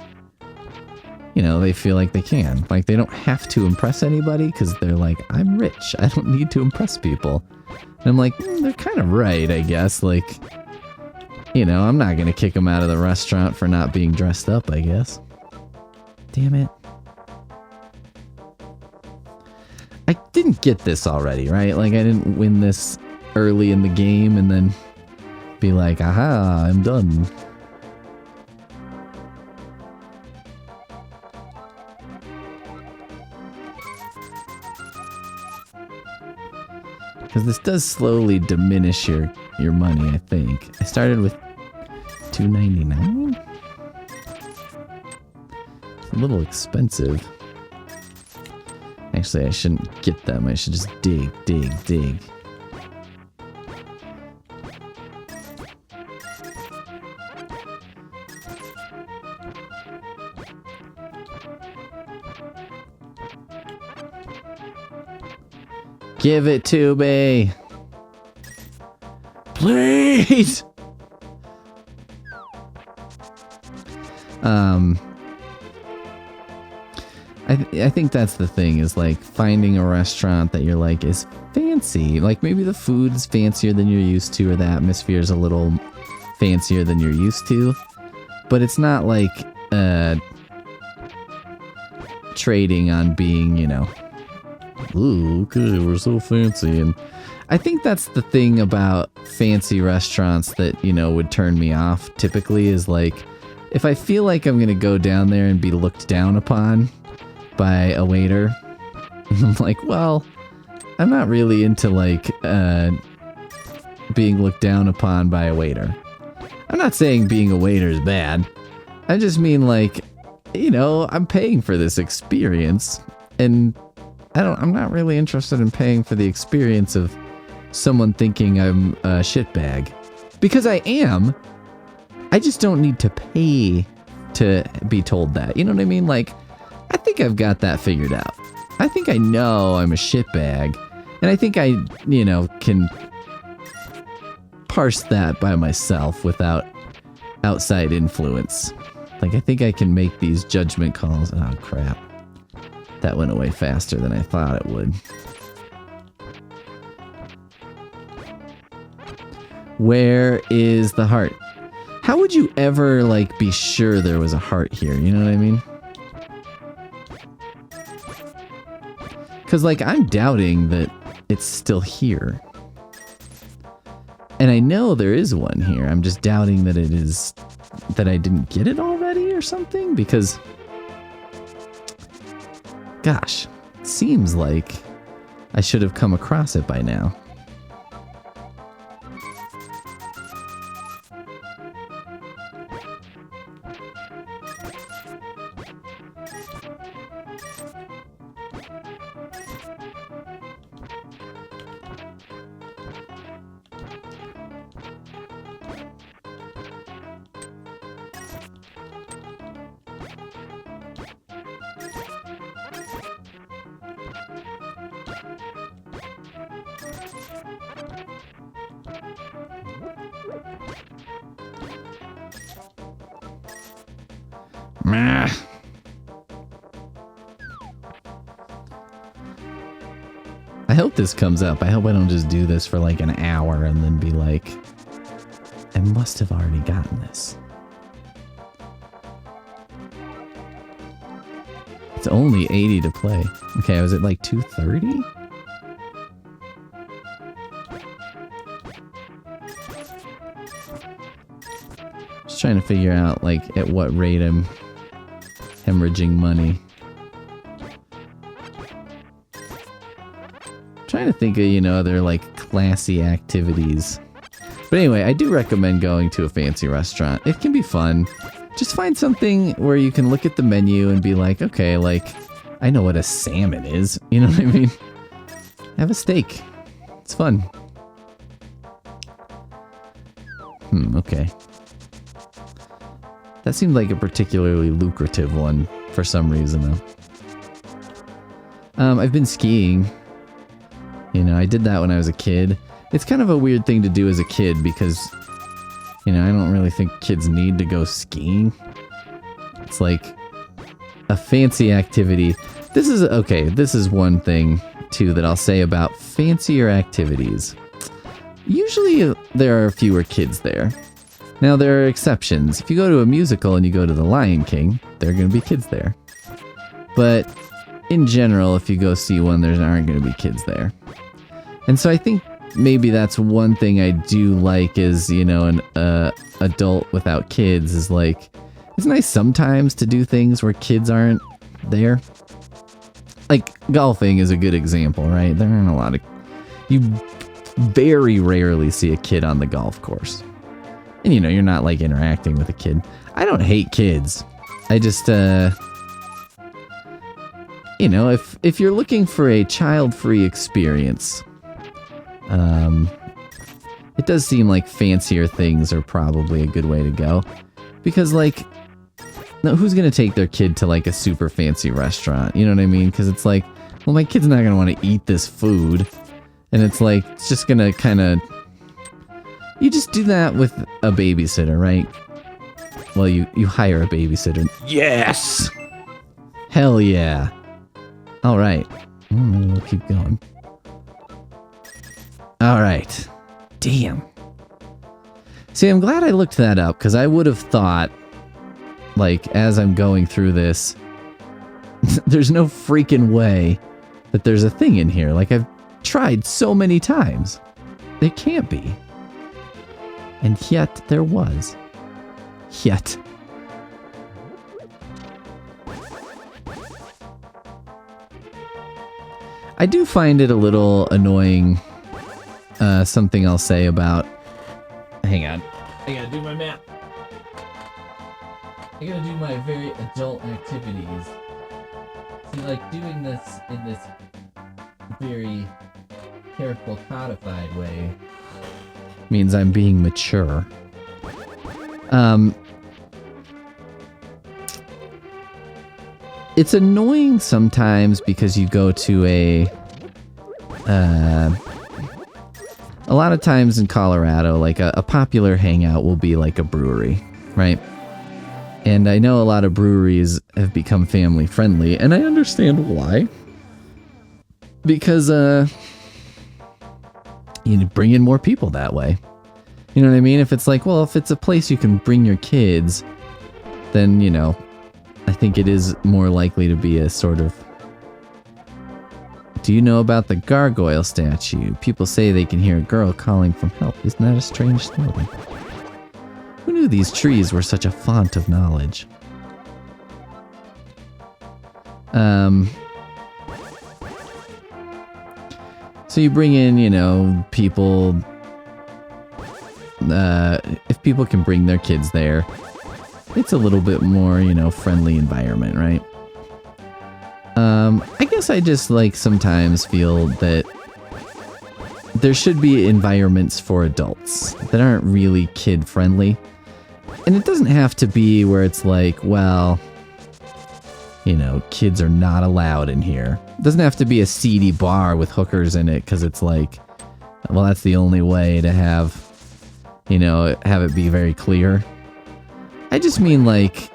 feel like they can. Like they don't have to impress anybody because they're like, I'm rich. I don't need to impress people. And I'm like, they're kind of right, I guess. Like, I'm not going to kick them out of the restaurant for not being dressed up, I guess. Damn it. I didn't get this already, right? Like I didn't win this early in the game and then be like, aha, I'm done. Because this does slowly diminish your money, I think. I started with $2.99? It's a little expensive. Actually, I shouldn't get them. I should just dig. Give it to me. Please. I think that's the thing, is like finding a restaurant that you're like is fancy. Like maybe the food's fancier than you're used to, or the atmosphere is a little fancier than you're used to. But it's not like trading on being, ooh, okay, we're so fancy. And I think that's the thing about fancy restaurants that, would turn me off typically, is like, if I feel like I'm going to go down there and be looked down upon by a waiter, I'm like, well, I'm not really into like being looked down upon by a waiter. I'm not saying being a waiter is bad. I just mean like, I'm paying for this experience, and I'm not really interested in paying for the experience of someone thinking I'm a shitbag. Because I am. I just don't need to pay to be told that. You know what I mean? Like, I think I've got that figured out. I think I know I'm a shitbag, and I think I, can parse that by myself without outside influence. Like, I think I can make these judgment calls. Oh, crap. That went away faster than I thought it would. Where is the heart? How would you ever, like, be sure there was a heart here? You know what I mean? Because, like, I'm doubting that it's still here. And I know there is one here. I'm just doubting that it is... that I didn't get it already or something? Because... gosh, it seems like I should have come across it by now. Meh. I hope this comes up. I hope I don't just do this for like an hour and then be like, I must have already gotten this. It's only 80 to play. Okay, I was at like 230? Just trying to figure out like at what rate I'm hemorrhaging money. Trying to think of, other like classy activities. But anyway, I do recommend going to a fancy restaurant. It can be fun. Just find something where you can look at the menu and be like, okay, like, I know what a salmon is. You know what I mean? have a steak. It's fun. Okay. That seemed like a particularly lucrative one for some reason, though. I've been skiing. You know, I did that when I was a kid. It's kind of a weird thing to do as a kid because, you know, I don't really think kids need to go skiing. It's like a fancy activity. This is one thing, too, that I'll say about fancier activities. Usually there are fewer kids there. Now, there are exceptions. If you go to a musical and you go to The Lion King, there are going to be kids there. But in general, if you go see one, there aren't going to be kids there. And so I think maybe that's one thing I do like is, you know, an adult without kids is like, it's nice sometimes to do things where kids aren't there. Like, golfing is a good example, right? There aren't a lot of... You very rarely see a kid on the golf course. And, you know, you're not, like, interacting with a kid. I don't hate kids. I just, you know, if you're looking for a child-free experience, it does seem like fancier things are probably a good way to go. Because, like, now who's gonna take their kid to, like, a super fancy restaurant? You know what I mean? Because it's like, well, my kid's not gonna want to eat this food. And it's like, it's just gonna kind of... You just do that with a babysitter, right? Well, you hire a babysitter. Yes! Hell yeah. Alright. We'll keep going. Alright. Damn. See, I'm glad I looked that up, because I would have thought, like, as I'm going through this, there's no freaking way that there's a thing in here. Like, I've tried so many times. There can't be. And yet, there was. Yet. I do find it a little annoying, something I'll say about... Hang on. I gotta do my map. I gotta do my very adult activities. See, like, doing this in this very careful, codified way means I'm being mature. It's annoying sometimes because you go to a lot of times in Colorado, like a popular hangout will be like a brewery, right? And I know a lot of breweries have become family friendly, and I understand why. Because, you bring in more people that way. You know what I mean? If it's like, well, if it's a place you can bring your kids, then, you know, I think it is more likely to be a sort of... Do you know about the gargoyle statue? People say they can hear a girl calling from help. Isn't that a strange story? Who knew these trees were such a font of knowledge? So you bring in, you know, people... if people can bring their kids there, it's a little bit more, you know, friendly environment, right? I guess I just, like, sometimes feel that there should be environments for adults that aren't really kid-friendly. And it doesn't have to be where it's like, well, you know, kids are not allowed in here. It doesn't have to be a seedy bar with hookers in it, because it's like, well, that's the only way to have, you know, have it be very clear. I just mean, like,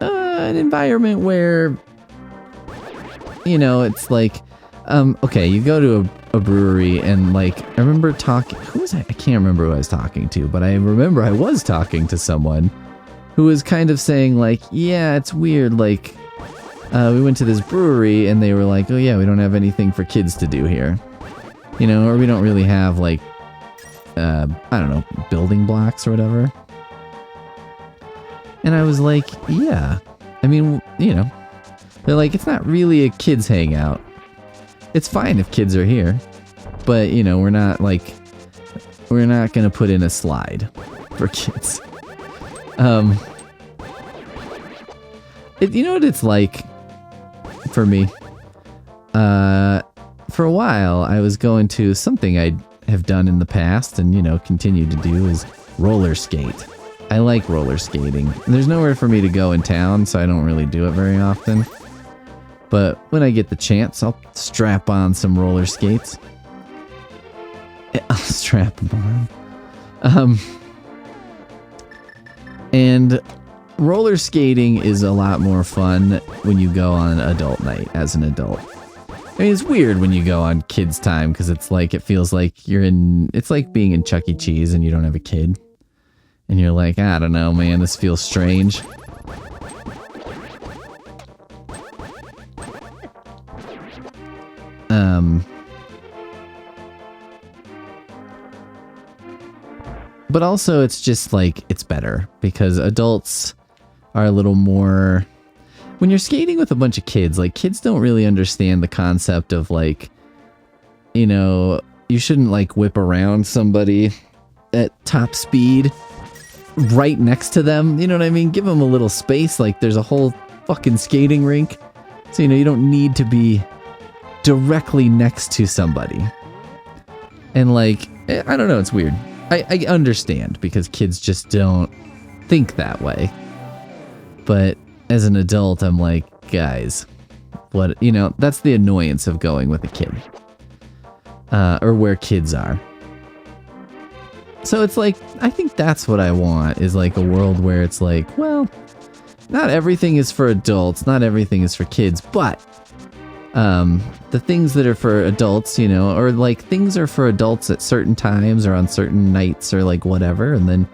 an environment where, you know, it's like, okay, you go to a brewery and, like, I remember talking, who was I? I can't remember who I was talking to, but I remember I was talking to someone who was kind of saying, like, yeah, it's weird, like, we went to this brewery and they were like, oh yeah, we don't have anything for kids to do here. You know, or we don't really have, like, I don't know, building blocks or whatever. And I was like, yeah. I mean, you know, they're like, it's not really a kids hangout. It's fine if kids are here, but, you know, we're not going to put in a slide for kids. You know what it's like for me? For a while, I was going to something I have done in the past and, you know, continue to do is roller skate. I like roller skating. There's nowhere for me to go in town, so I don't really do it very often. But when I get the chance, I'll strap on some roller skates. I'll strap them on. And roller skating is a lot more fun when you go on adult night as an adult. I mean, it's weird when you go on kids' time because it's like, it feels like it's like being in Chuck E. Cheese and you don't have a kid. And you're like, I don't know, man, this feels strange. But also it's just like, it's better because adults are a little more... When you're skating with a bunch of kids, like, kids don't really understand the concept of, like, you know, you shouldn't, like, whip around somebody at top speed right next to them. You know what I mean? Give them a little space. Like, there's a whole fucking skating rink. So, you know, you don't need to be directly next to somebody. And, like, I don't know, it's weird. I understand because kids just don't think that way. But as an adult, I'm like, guys, what, you know, that's the annoyance of going with a kid. Or where kids are. So it's like, I think that's what I want, is like a world where it's like, well, not everything is for adults, not everything is for kids, but the things that are for adults, you know, or like things are for adults at certain times or on certain nights or like whatever, and then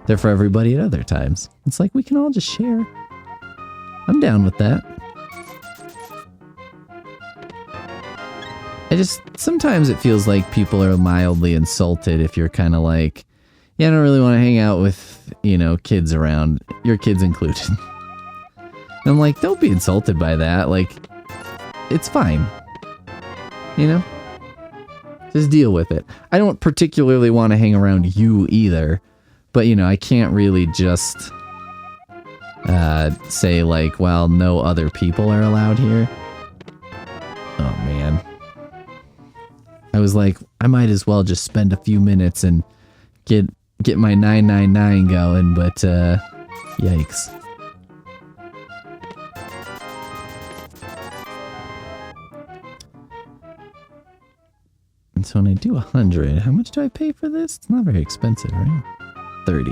they're for everybody at other times. It's like we can all just share. I'm down with that. Sometimes it feels like people are mildly insulted if you're kind of like, yeah, I don't really want to hang out with, you know, kids around, your kids included. And I'm like, don't be insulted by that. Like, it's fine. You know? Just deal with it. I don't particularly want to hang around you either, but, you know, I can't really just say like, well, no other people are allowed here. Oh, man. I was like, I might as well just spend a few minutes and get my 999 going, but yikes. And so when I do 100, how much do I pay for this? It's not very expensive, right? 30.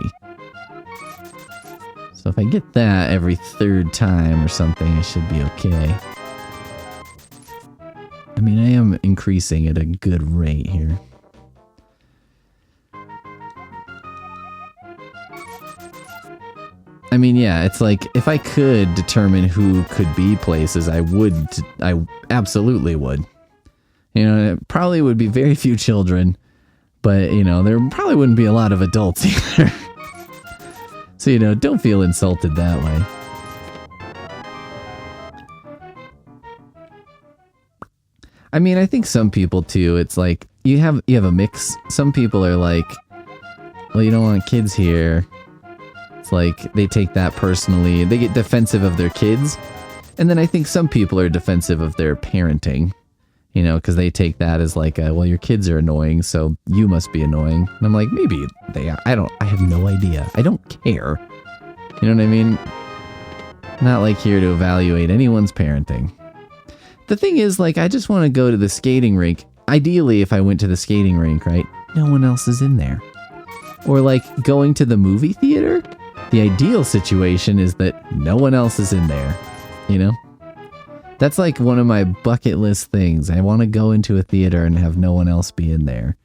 So if I get that every third time or something, I should be okay. I mean, I am increasing at a good rate here. I mean, yeah, it's like, if I could determine who could be places, I absolutely would. You know, it probably would be very few children, but, you know, there probably wouldn't be a lot of adults either. So, you know, don't feel insulted that way. I mean, I think some people too, it's like, you have a mix. Some people are like, well, you don't want kids here. It's like, they take that personally. They get defensive of their kids. And then I think some people are defensive of their parenting. You know, because they take that as like, well, your kids are annoying, so you must be annoying. And I'm like, maybe they are. I have no idea. I don't care. You know what I mean? Not like here to evaluate anyone's parenting. The thing is, like, I just want to go to the skating rink. Ideally, if I went to the skating rink, right, no one else is in there. Or like going to the movie theater, the ideal situation is that no one else is in there, you know? That's like one of my bucket list things. I want to go into a theater and have no one else be in there.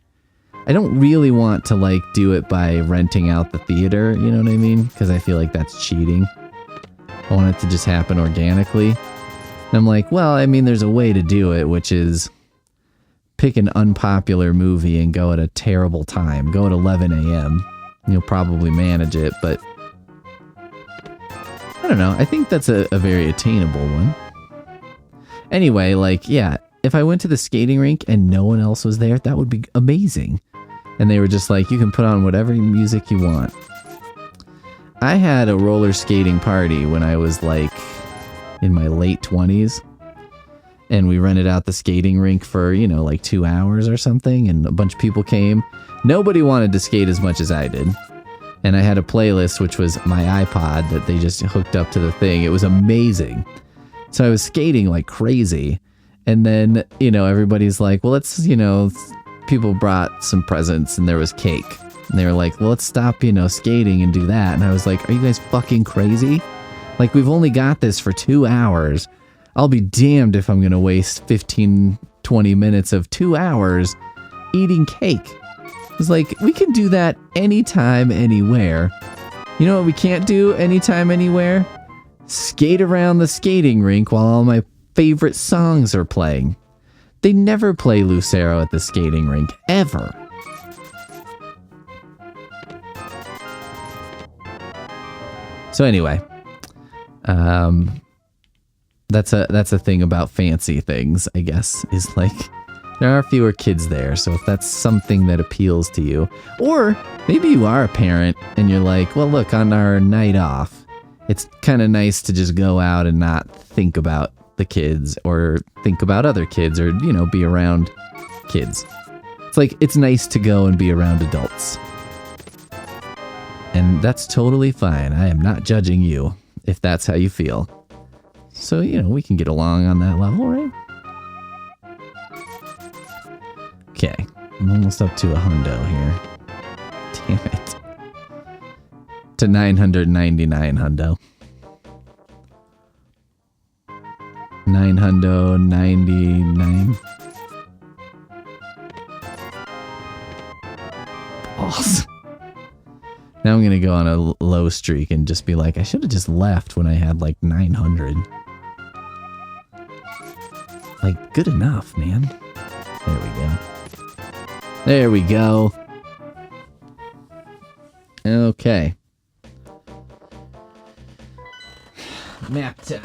I don't really want to like do it by renting out the theater, you know what I mean? Because I feel like that's cheating. I want it to just happen organically. And I'm like, well, I mean, there's a way to do it, which is pick an unpopular movie and go at a terrible time. Go at 11 a.m. You'll probably manage it, but I don't know. I think that's a very attainable one. Anyway, like, yeah, if I went to the skating rink and no one else was there, that would be amazing. And they were just like, you can put on whatever music you want. I had a roller skating party when I was like in my late 20s. and we rented out the skating rink for, you know, like 2 hours or something, and a bunch of people came. Nobody wanted to skate as much as I did. And I had a playlist, which was my iPod that they just hooked up to the thing. It was amazing. So I was skating like crazy. And then, you know, everybody's like, well, let's, you know, people brought some presents and there was cake. And they were like, well, let's stop, you know, skating and do that. And I was like, are you guys fucking crazy? Like, we've only got this for 2 hours. I'll be damned if I'm going to waste 15, 20 minutes of 2 hours eating cake. It's like, we can do that anytime, anywhere. You know what we can't do anytime, anywhere? Skate around the skating rink while all my favorite songs are playing. They never play Lucero at the skating rink, ever. So anyway, that's a thing about fancy things, I guess, is like, there are fewer kids there, so if that's something that appeals to you, or maybe you are a parent and you're like, well, look, on our night off, it's kind of nice to just go out and not think about the kids or think about other kids or, you know, be around kids. It's like, it's nice to go and be around adults. And that's totally fine. I am not judging you if that's how you feel. So, you know, we can get along on that level, right? Okay, I'm almost up to a hundo here. Damn it. To 999 hundo. 999. Balls. Now I'm gonna go on a low streak and just be like, I should have just left when I had like 900. Like, good enough, man. There we go. There we go. Okay. Map time.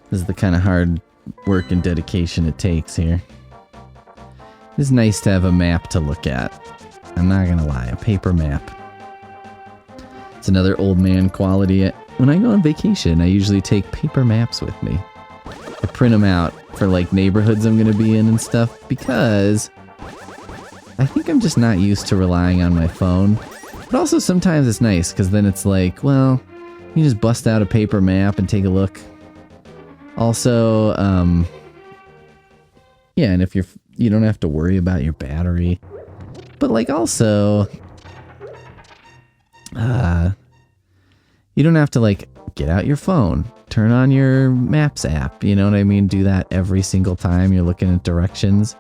This is the kind of hard work and dedication it takes here. It's nice to have a map to look at. I'm not gonna lie, a paper map. It's another old man quality. When I go on vacation, I usually take paper maps with me. I print them out for like neighborhoods I'm gonna be in and stuff because I think I'm just not used to relying on my phone. But also sometimes it's nice because then it's like, well, you just bust out a paper map and take a look. Also, yeah, and if you don't have to worry about your battery. But like also, you don't have to like get out your phone, turn on your Maps app, you know what I mean? Do that every single time you're looking at directions.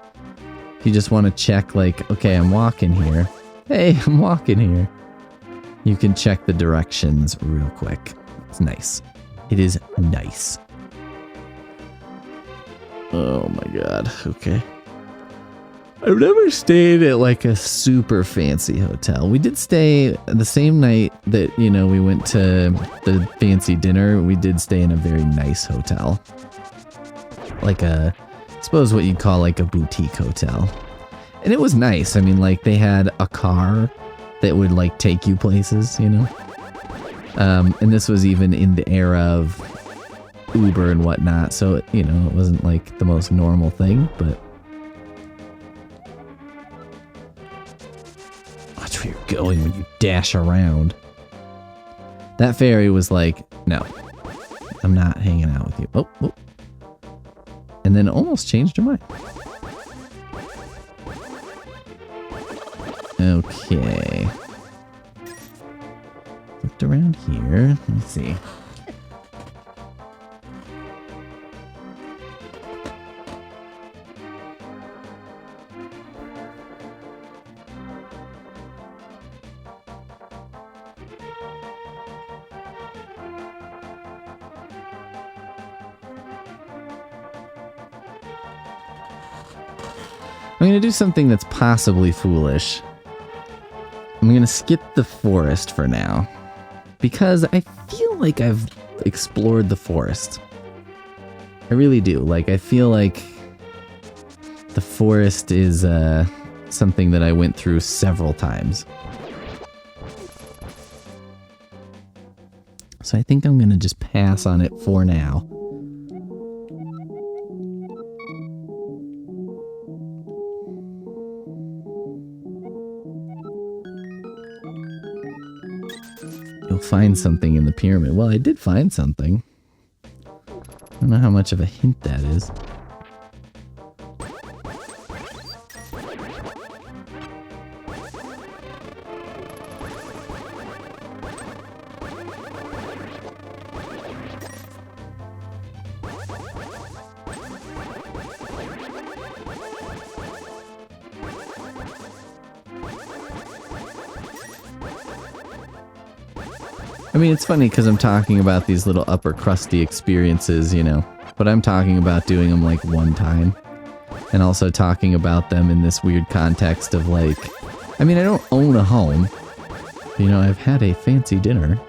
If you just want to check like, okay, I'm walking here. Hey, I'm walking here. You can check the directions real quick. It's nice. It is nice. Oh my god, okay. I've never stayed at like a super fancy hotel. We did stay the same night that, you know, we went to the fancy dinner. We did stay in a very nice hotel. Like I suppose what you'd call like a boutique hotel. And it was nice. I mean, like they had a car that would like take you places, you know? And this was even in the era of Uber and whatnot, so you know, it wasn't like the most normal thing, but watch where you're going when you dash around. That fairy was like, no, I'm not hanging out with you. Oh, oh. And then almost changed her mind. Okay. Looked around here. Let's see. I'm going to do something that's possibly foolish. I'm going to skip the forest for now. Because I feel like I've explored the forest. I really do. Like, I feel like the forest is something that I went through several times. So I think I'm gonna just pass on it for now. You'll find something in the pyramid. Well, I did find something. I don't know how much of a hint that is. I mean, it's funny because I'm talking about these little upper crusty experiences, you know, but I'm talking about doing them like one time, and also talking about them in this weird context of like, I mean, I don't own a home, you know, I've had a fancy dinner.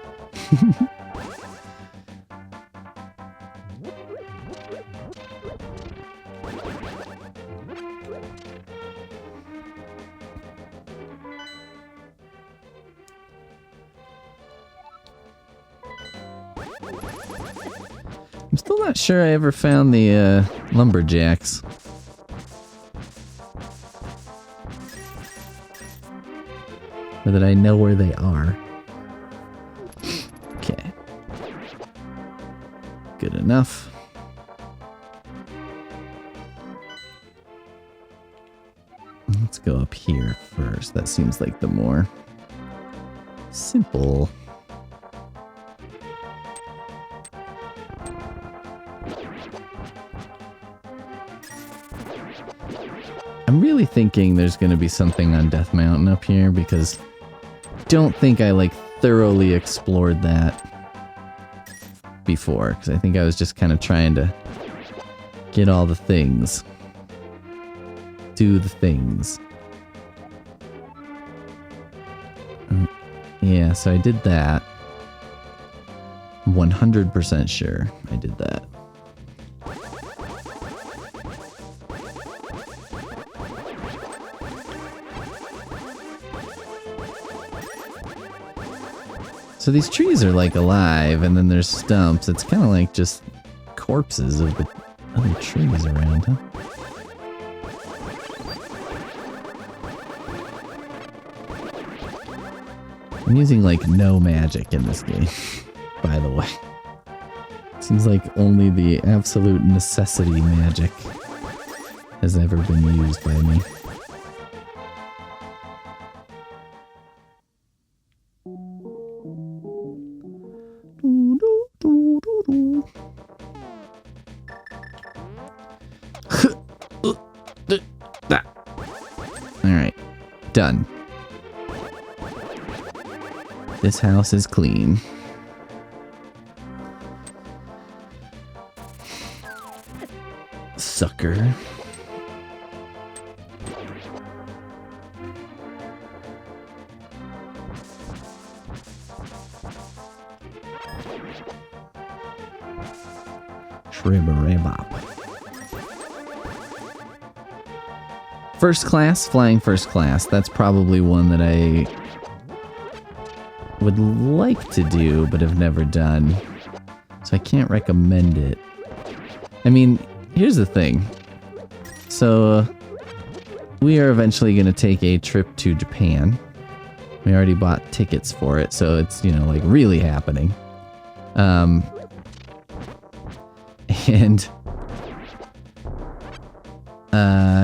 I'm still not sure I ever found the lumberjacks. Or that I know where they are. Okay. Good enough. Let's go up here first. That seems like the more simple. I'm really thinking there's going to be something on Death Mountain up here because I don't think I like thoroughly explored that before, because I think I was just kind of trying to get all the things. Do the things. Yeah, so I did that. 100% sure I did that. So these trees are like alive, and then there's stumps. It's kind of like just corpses of the other trees around, huh? I'm using like no magic in this game, by the way. Seems like only the absolute necessity magic has ever been used by me. Alright, done. This house is clean. Sucker. Shribberibop. First class, flying first class. That's probably one that I would like to do, but have never done. So I can't recommend it. I mean, here's the thing. So, we are eventually going to take a trip to Japan. We already bought tickets for it, so it's, you know, like really happening.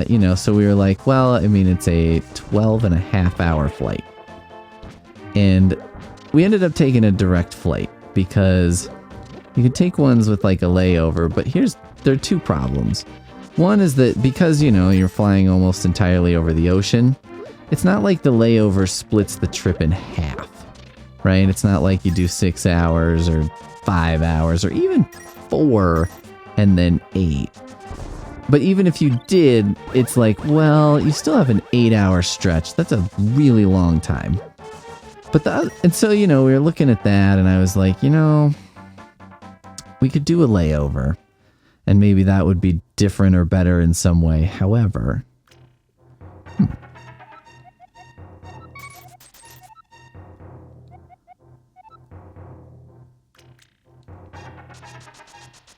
You know, so we were like, well, I mean, it's a 12.5-hour flight. And we ended up taking a direct flight because you could take ones with like a layover, but there are two problems. One is that because, you know, you're flying almost entirely over the ocean, it's not like the layover splits the trip in half, right? It's not like you do 6 hours or 5 hours or even 4 and then 8. But even if you did, it's like, well, you still have an 8-hour stretch. That's a really long time. And so, you know, we were looking at that and I was like, you know, we could do a layover, and maybe that would be different or better in some way. However,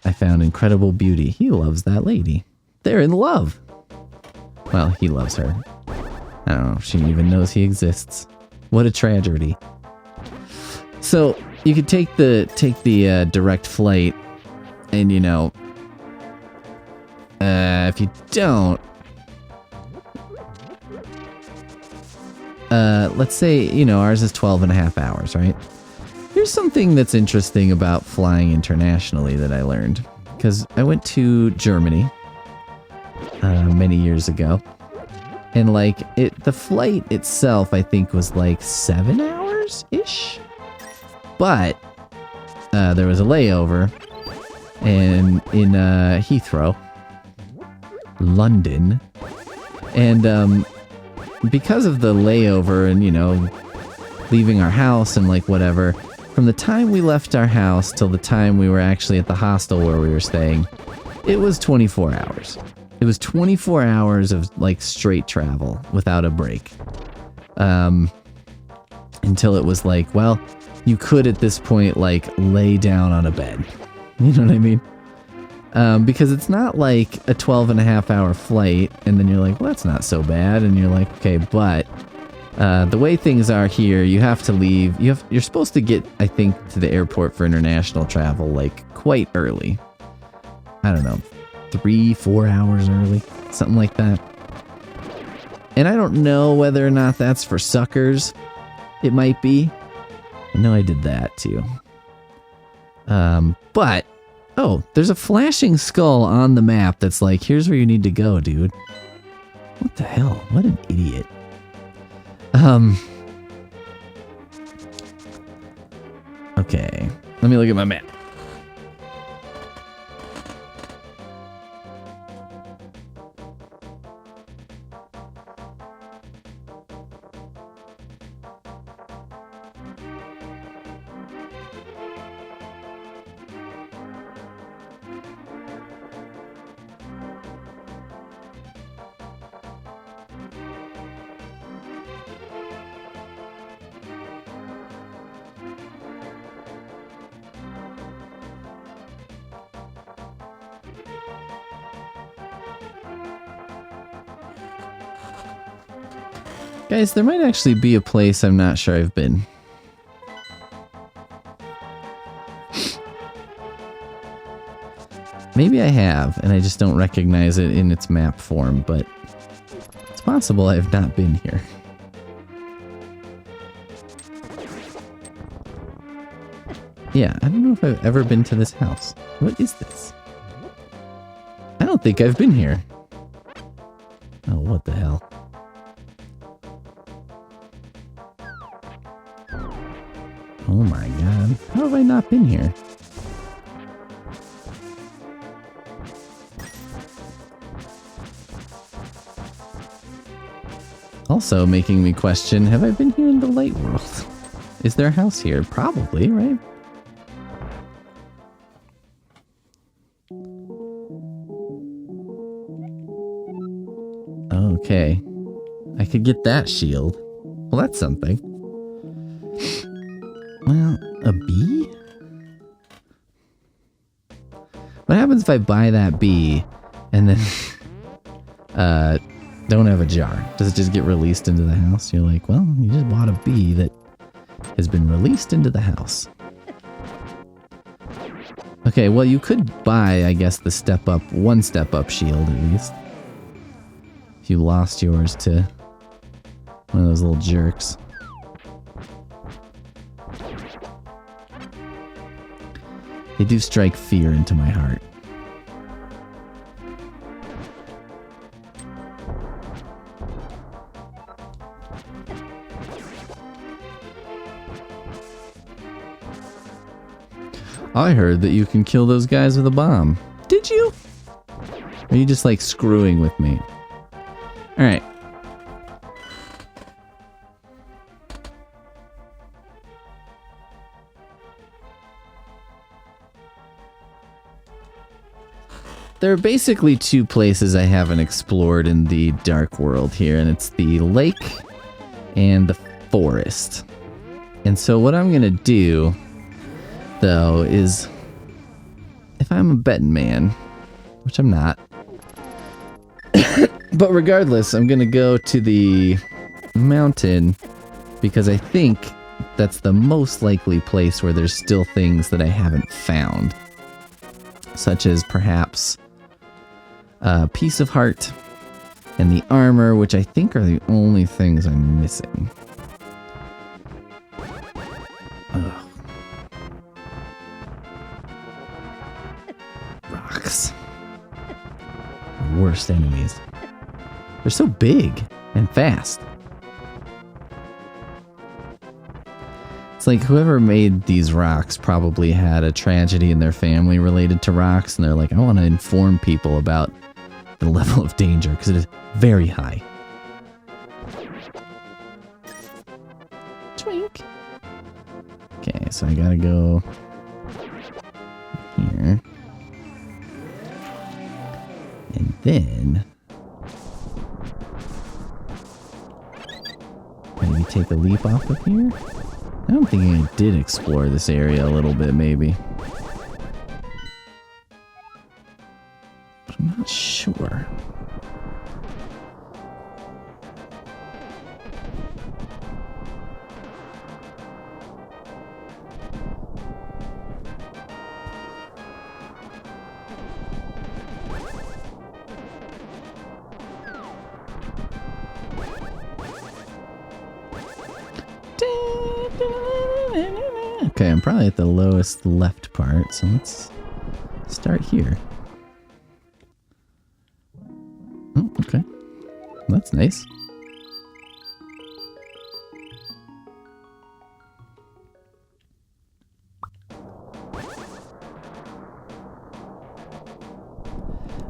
I found incredible beauty. He loves that lady. They're in love. Well, he loves her. I don't know if she even knows he exists. What a tragedy. So you could take the direct flight, and you know, if you don't, let's say, you know, ours is 12.5 hours, right? Here's something that's interesting about flying internationally that I learned, because I went to Germany many years ago, and like the flight itself, I think, was like 7 hours ish, but there was a layover, and in Heathrow, London, and because of the layover and, you know, leaving our house and like whatever, from the time we left our house till the time we were actually at the hostel where we were staying, it was 24 hours. It was 24 hours of like straight travel without a break. Until it was like, well, you could at this point like lay down on a bed. You know what I mean? Because it's not like a 12.5 hour flight and then you're like, well, that's not so bad. And you're like, okay, but the way things are here, you have to leave. You're supposed to get, I think, to the airport for international travel like quite early. I don't know, 3-4 hours early, something like that. And I don't know whether or not that's for suckers. It might be. I know I did that too. But oh, there's a flashing skull on the map that's like, here's where you need to go, dude. What the hell? What an idiot. Okay, let me look at my map. Guys, there might actually be a place I'm not sure I've been. Maybe I have, and I just don't recognize it in its map form, but it's possible I have not been here. Yeah, I don't know if I've ever been to this house. What is this? I don't think I've been here. Oh, what the hell? Oh my god, how have I not been here? Also making me question, have I been here in the light world? Is there a house here? Probably, right? Okay. I could get that shield. Well, that's something. Well, a bee? What happens if I buy that bee and then don't have a jar? Does it just get released into the house? You're like, well, you just bought a bee that has been released into the house. Okay, well, you could buy, I guess, the one step up shield at least. If you lost yours to one of those little jerks. They do strike fear into my heart. I heard that you can kill those guys with a bomb. Did you? Or are you just like screwing with me? Alright. There are basically two places I haven't explored in the Dark World here, and it's the lake and the forest. And so what I'm gonna do, though, is if I'm a betting man, which I'm not, but regardless, I'm gonna go to the mountain because I think that's the most likely place where there's still things that I haven't found, such as perhaps a piece of heart and the armor, which I think are the only things I'm missing. Ugh. Rocks. Worst enemies. They're so big and fast. It's like whoever made these rocks probably had a tragedy in their family related to rocks, and they're like, I want to inform people about the level of danger, because it is very high. Twink. Okay, so I gotta go here. And then maybe take a leap off of here? I'm thinking I did explore this area a little bit, maybe. But I'm not sure. Okay, I'm probably at the lowest left part, so let's start here. Oh, okay. That's nice.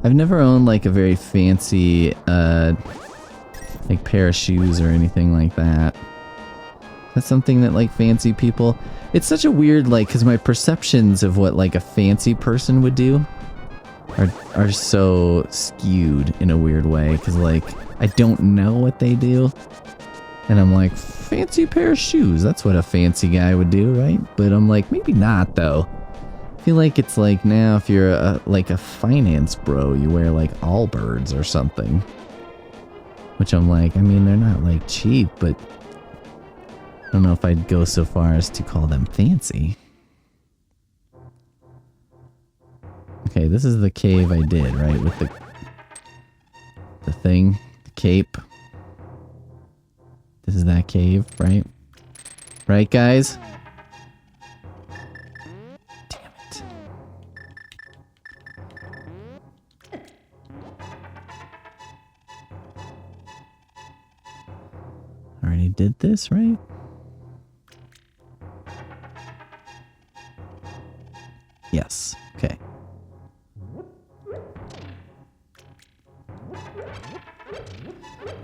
I've never owned like a very fancy like pair of shoes or anything like that. That's something that like fancy people, it's such a weird like, because my perceptions of what like a fancy person would do are so skewed in a weird way, because like I don't know what they do, and I'm like, fancy pair of shoes, that's what a fancy guy would do, right? But I'm like, maybe not though. I feel like it's like now if you're like a finance bro, you wear like Allbirds or something, which I'm like, I mean, they're not like cheap, but I don't know if I'd go so far as to call them fancy. Okay, this is the cave I did, right? With the thing, the cape. This is that cave, right? Right, guys? Damn it. Already did this, right? Yes. Okay.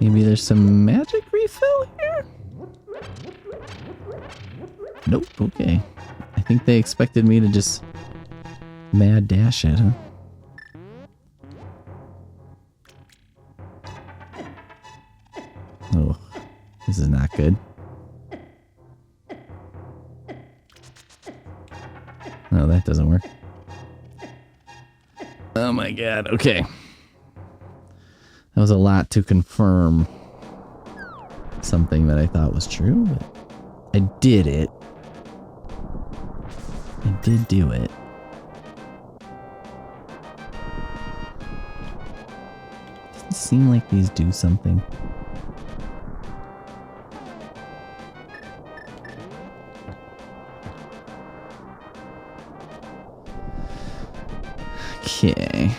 Maybe there's some magic refill here? Nope. Okay. I think they expected me to just mad dash it, huh? Oh, this is not good. No, that doesn't work. Oh my god, okay. That was a lot to confirm something that I thought was true, but I did it. I did do it. Doesn't seem like these do something. Okay.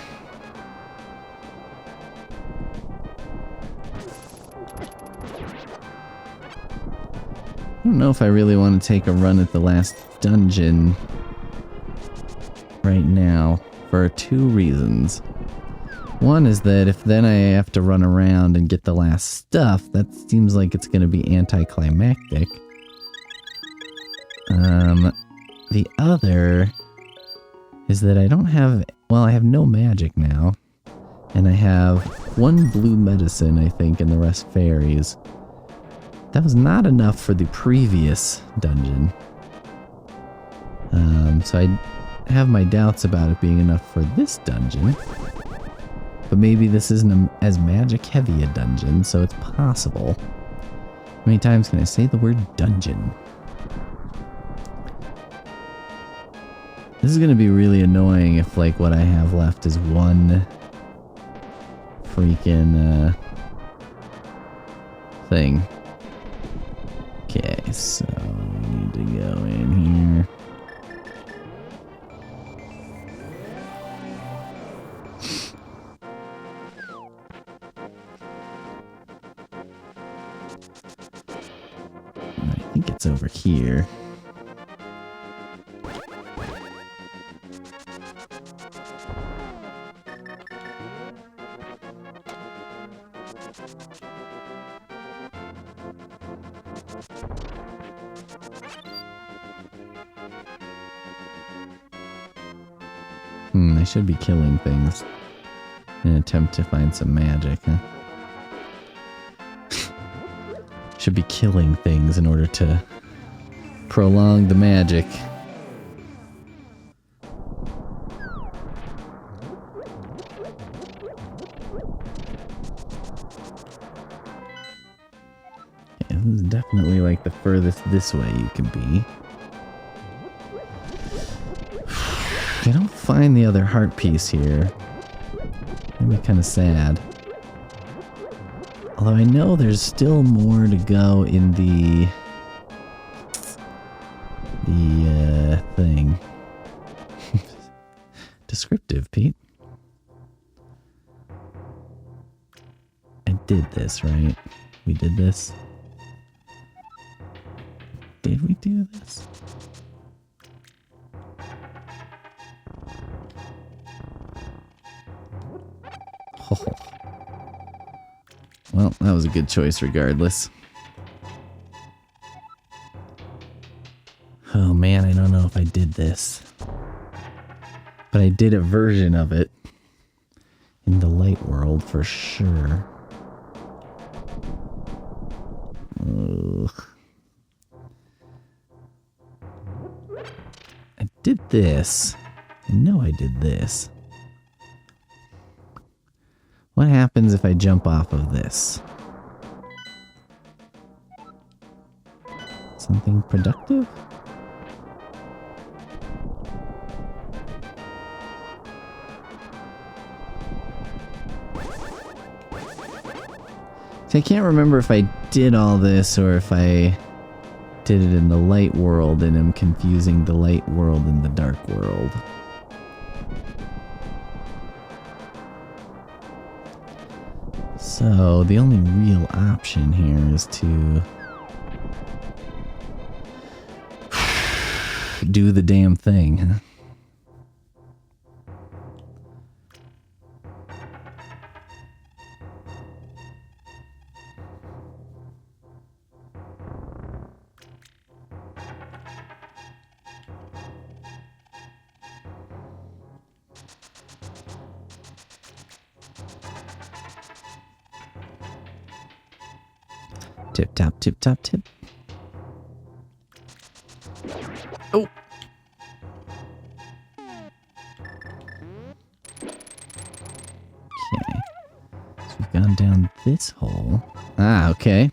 I don't know if I really want to take a run at the last dungeon right now for two reasons. One is that if then I have to run around and get the last stuff, that seems like it's going to be anticlimactic. The other is that I don't have Well, I have no magic now. And I have one blue medicine, I think, and the rest fairies. That was not enough for the previous dungeon. So I have my doubts about it being enough for this dungeon. But maybe this isn't as magic heavy a dungeon, so it's possible. How many times can I say the word dungeon? This is gonna be really annoying if, like, what I have left is one freaking thing. Okay, so we need to go in here. I think it's over here. I should be killing things in an attempt to find some magic, huh? Should be killing things in order to prolong the magic. Okay, this is definitely like the furthest this way you can be. I don't find the other heart piece here. Made me kind of sad. Although I know there's still more to go in the thing. Descriptive, Pete. I did this, right? We did this. Did we do this? Oh. Well, that was a good choice regardless. Oh man, I don't know if I did this. But I did a version of it in the light world for sure. Ugh. I did this. I know I did this. What happens if I jump off of this? Something productive? See, I can't remember if I did all this or if I did it in the light world and am confusing the light world and the dark world. So, the only real option here is to do the damn thing, huh? Tip top, tip top, tip. Oh! Okay. So we've gone down this hole. Ah, okay.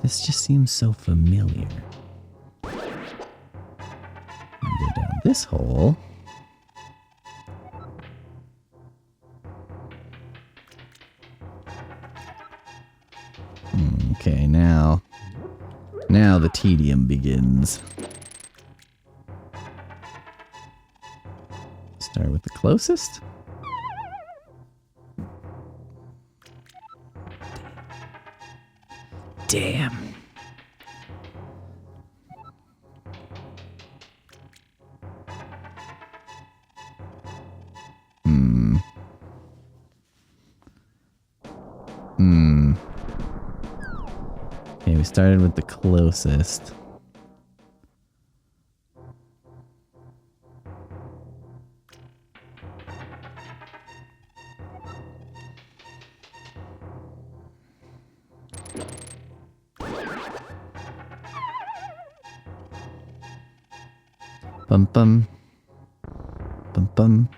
This just seems so familiar. Go down this hole. Okay, now the tedium begins. Start with the closest. Damn. Okay, we started with the closest. Bum bum. Bum bum.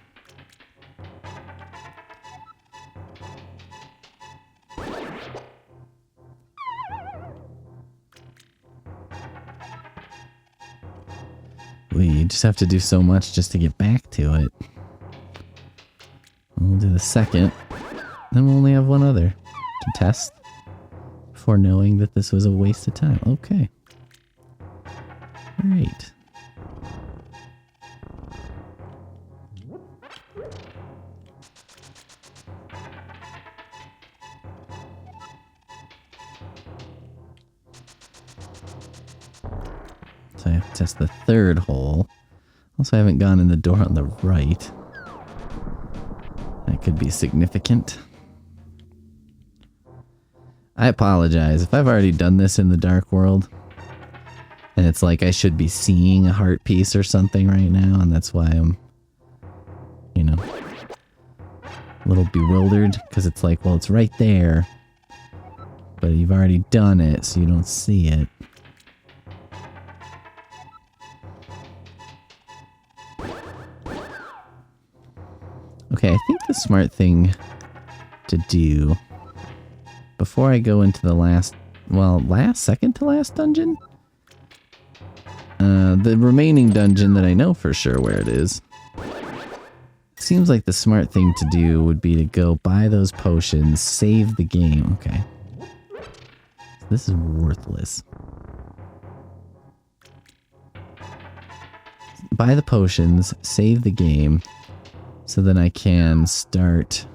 We just have to do so much just to get back to it. We'll do the second. Then we'll only have one other to test before knowing that this was a waste of time. Okay. Great. So I have to test the third hole. Also, I haven't gone in the door on the right. That could be significant. I apologize if I've already done this in the Dark World. And it's like I should be seeing a heart piece or something right now, and that's why I'm, you know, a little bewildered. Because it's like, well, it's right there. But you've already done it, so you don't see it. Okay, I think the smart thing to do before I go into the second to last dungeon? The remaining dungeon that I know for sure where it is. Seems like the smart thing to do would be to go buy those potions, save the game. Okay. This is worthless. Buy the potions, save the game, so then I can start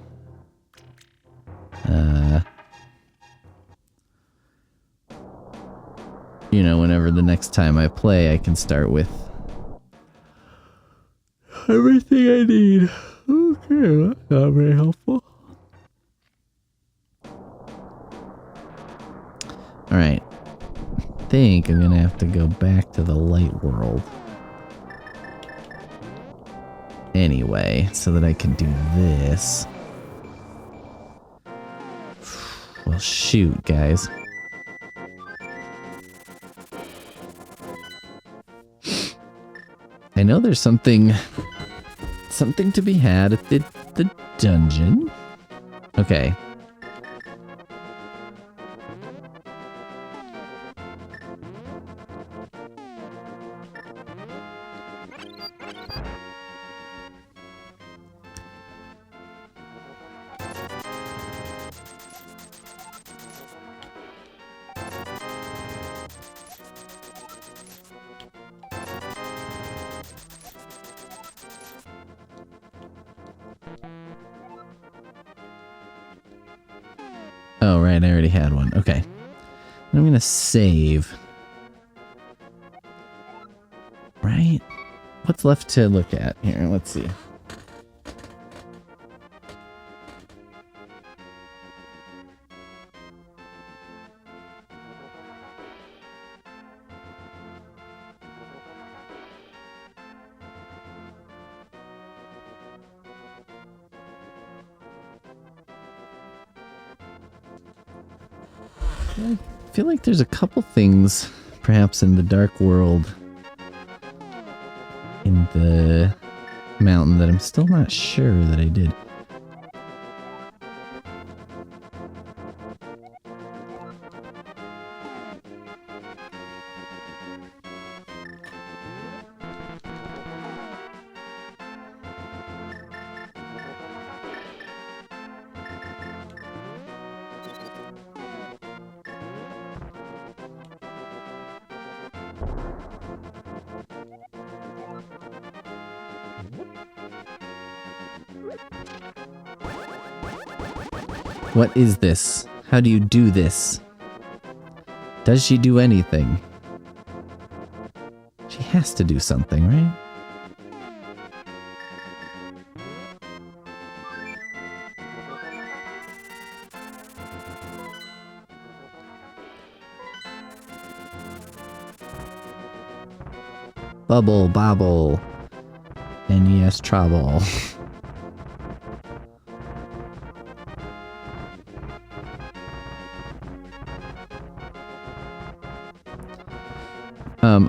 you know, whenever the next time I play, I can start with everything I need. Okay, that's not very helpful. Alright. I think I'm gonna have to go back to the light world. Anyway, so that I can do this. Well, shoot, guys. I know there's something to be had at the dungeon. Okay. Oh, right, I already had one. Okay. I'm gonna save. Right? What's left to look at here? Let's see. I feel like there's a couple things, perhaps in the Dark World, in the mountain, that I'm still not sure that I did. What is this? How do you do this? Does she do anything? She has to do something, right? Bubble, bobble. NES trouble.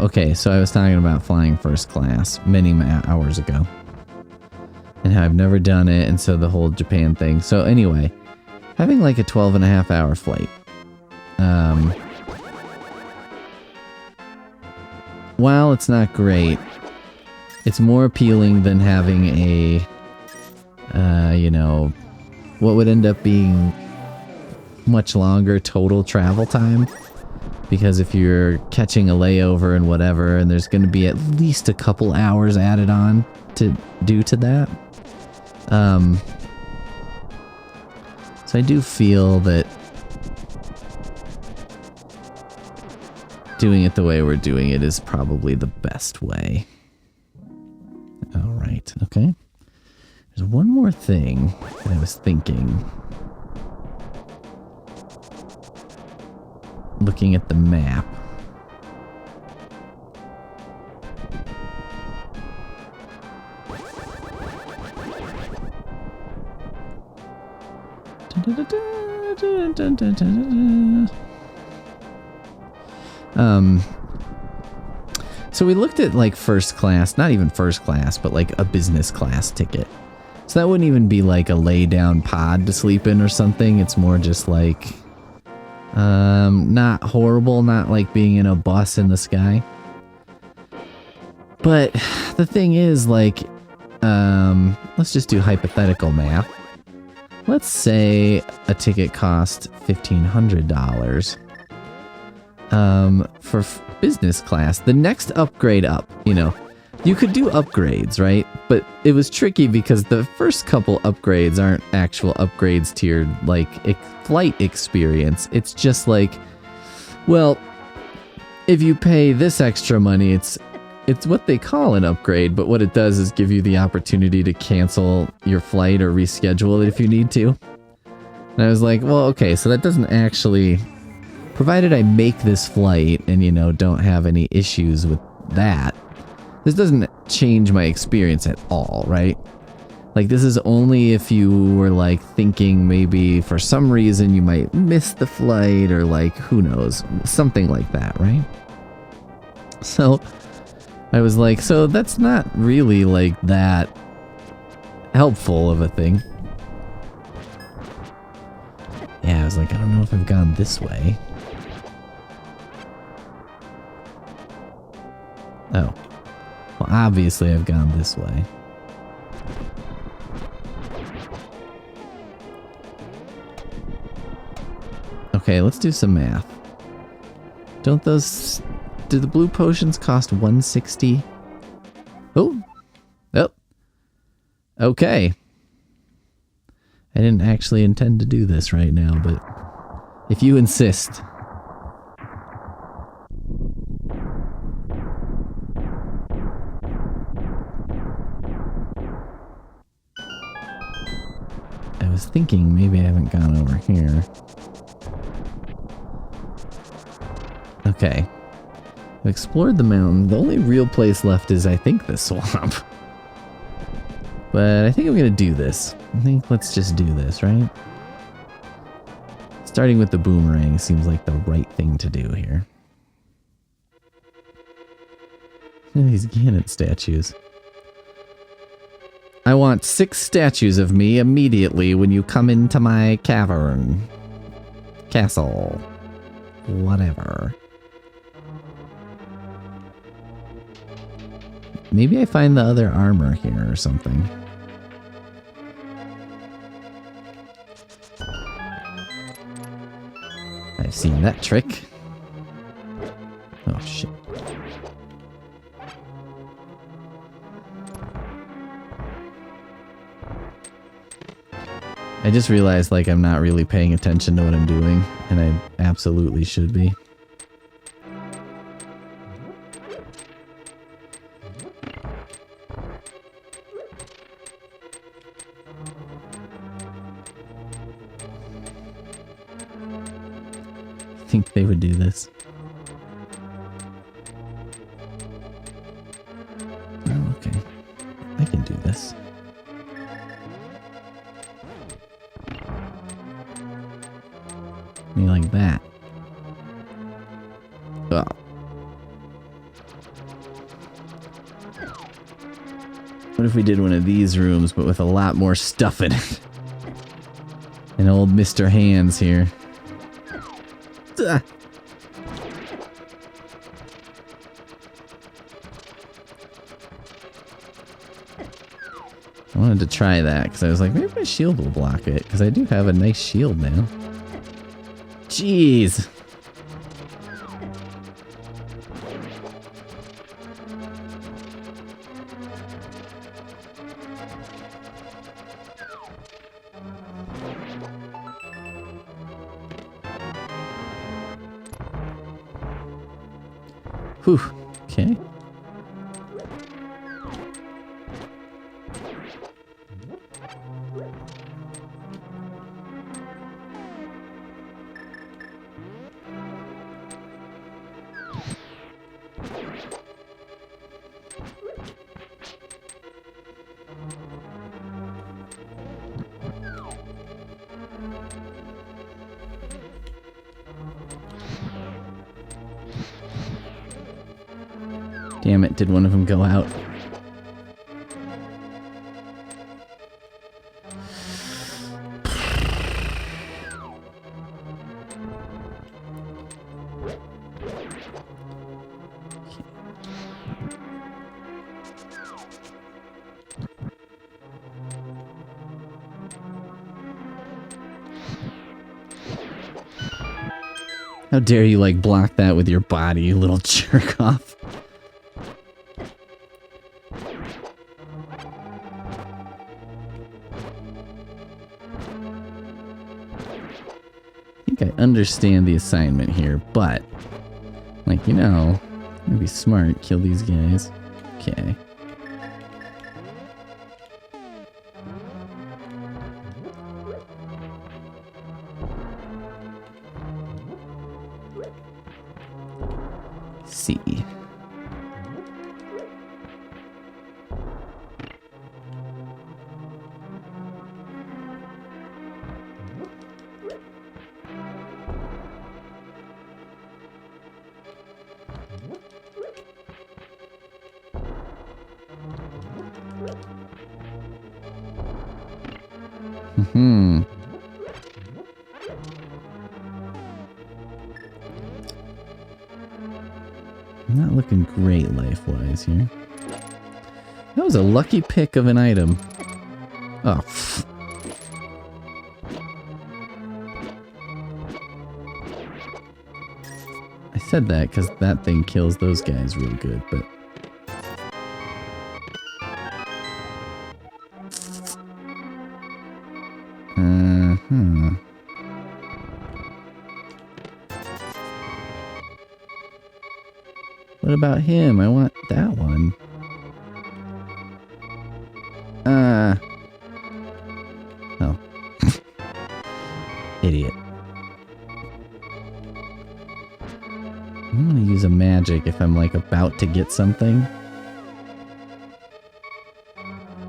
Okay, so I was talking about flying first class many hours ago. And how I've never done it, and so the whole Japan thing. So anyway, having like a 12.5-hour flight. While it's not great, it's more appealing than having a, you know, what would end up being much longer total travel time. Because if you're catching a layover and whatever, and there's going to be at least a couple hours added on due to that. So I do feel that doing it the way we're doing it is probably the best way. Alright, okay. There's one more thing that I was thinking. Looking at the map. So we looked at like first class, not even first class, but like a business class ticket. So that wouldn't even be like a lay down pod to sleep in or something. It's more just like not horrible, not like being in a bus in the sky. But the thing is, like, let's just do hypothetical math. Let's say a ticket cost $1,500 for business class. The next upgrade up, you know, you could do upgrades, right? But it was tricky because the first couple upgrades aren't actual upgrades to your, like, flight experience. It's just like, well, if you pay this extra money, it's what they call an upgrade, but what it does is give you the opportunity to cancel your flight or reschedule it if you need to. And I was like, well, okay, so that doesn't actually, provided I make this flight and, you know, don't have any issues with that, this doesn't change my experience at all, right? Like, this is only if you were, like, thinking maybe for some reason you might miss the flight or, like, who knows, something like that, right? So I was like, so that's not really, like, that helpful of a thing. Yeah, I was like, I don't know if I've gone this way. Oh. Well, obviously I've gone this way. Okay, let's do some math. Do the blue potions cost 160? Oh. Oh. Okay. I didn't actually intend to do this right now, but if you insist. I was thinking maybe I haven't gone over here. Okay. I've explored the mountain. The only real place left is, I think, the swamp. But I think I'm gonna do this. I think let's just do this, right? Starting with the boomerang seems like the right thing to do here. Look at these Ganon statues. I want 6 statues of me immediately when you come into my cavern. Castle. Whatever. Maybe I find the other armor here or something. I've seen that trick. Oh, shit. I just realized, like, I'm not really paying attention to what I'm doing, and I absolutely should be. Think they would do this. this. Me like that. Oh. What if we did one of these rooms, but with a lot more stuff in it? And old Mr. Hands here. Ugh. I wanted to try that, because I was like, maybe my shield will block it, because I do have a nice shield now. Jeez! Whew, okay. Damn it, did one of them go out? How dare you, like, block that with your body, you little jerk off. I think I understand the assignment here, but, like, you know, it'd be smart, kill these guys. Okay. See. Hmm. Not looking great life-wise here. That was a lucky pick of an item. Oh. Pfft. I said that because that thing kills those guys real good, but... Uh-huh. What about him? I want that one. Oh. Idiot. I'm gonna use a magic if I'm, like, about to get something.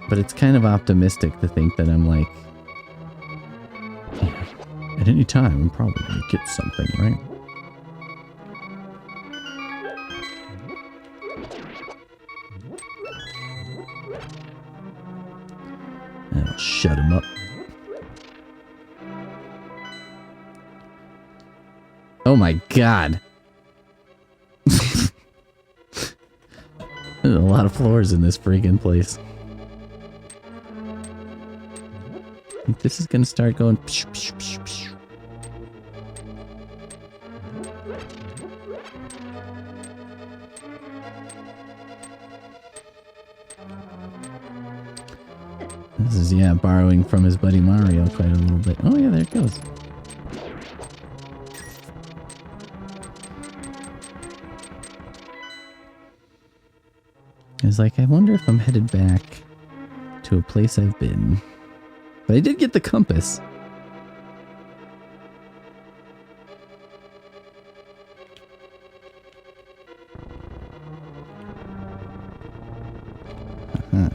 But it's kind of optimistic to think that I'm, like... At any time, I'm probably gonna get something, right? That'll shut him up. Oh my god! There's a lot of floors in this friggin' place. I think this is gonna start going psh, psh, psh, psh. This is, yeah, borrowing from his buddy Mario quite a little bit. Oh yeah, there it goes. I was like, I wonder if I'm headed back to a place I've been. But I did get the compass. Uh-huh.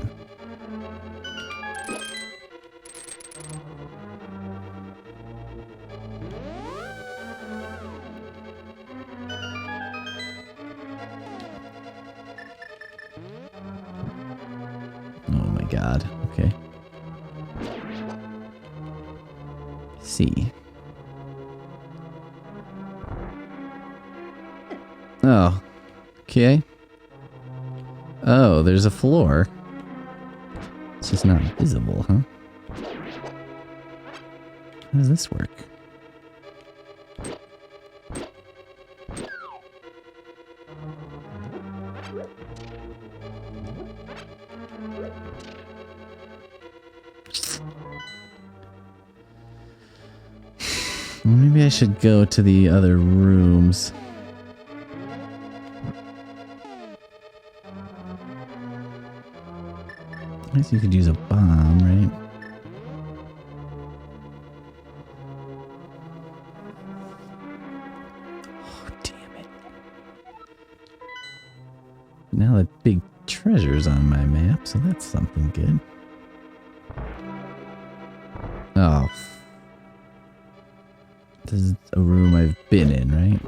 God. Okay. See. Oh. Okay. Oh, there's a floor. It's just not visible, huh? How does this work? Maybe I should go to the other rooms. I guess you could use a bomb, right? Oh, damn it. Now that big treasure's on my map, so that's something good. Oh. This is a room I've been in, right?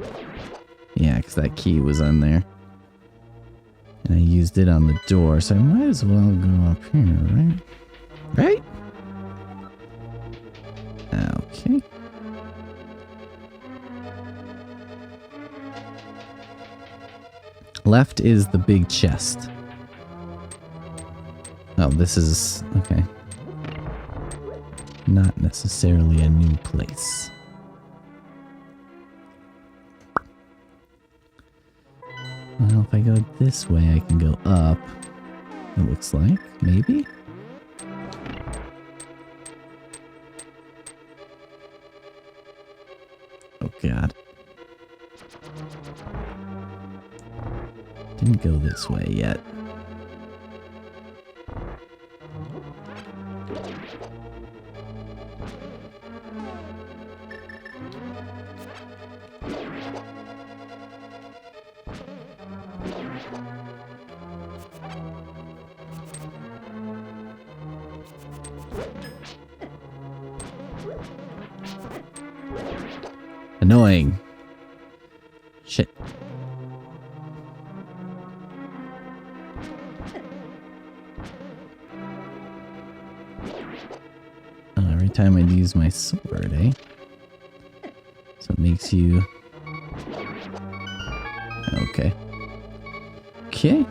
Yeah, because that key was on there. And I used it on the door, so I might as well go up here, right? Right? Okay. Left is the big chest. Oh, this is... okay. Not necessarily a new place. Well, if I go this way, I can go up. It looks like. Maybe? Oh, God. Didn't go this way yet. Annoying. Shit. Oh, every time I use my sword, eh? So it makes you... okay. Okay.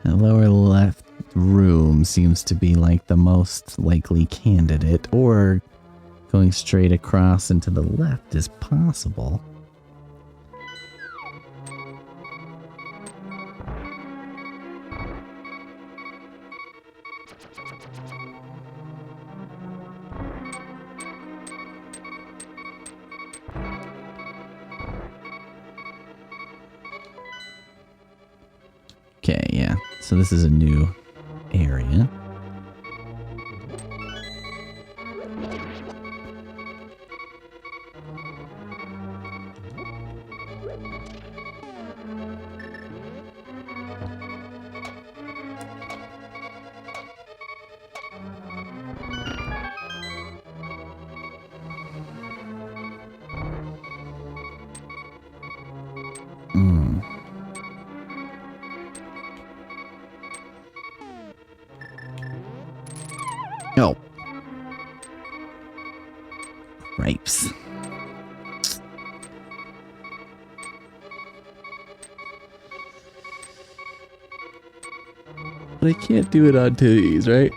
The lower left room seems to be like the most likely candidate, or going straight across into the left is possible. Okay, yeah. So this is a new area. Oh. Grapes. But I can't do it on these, right?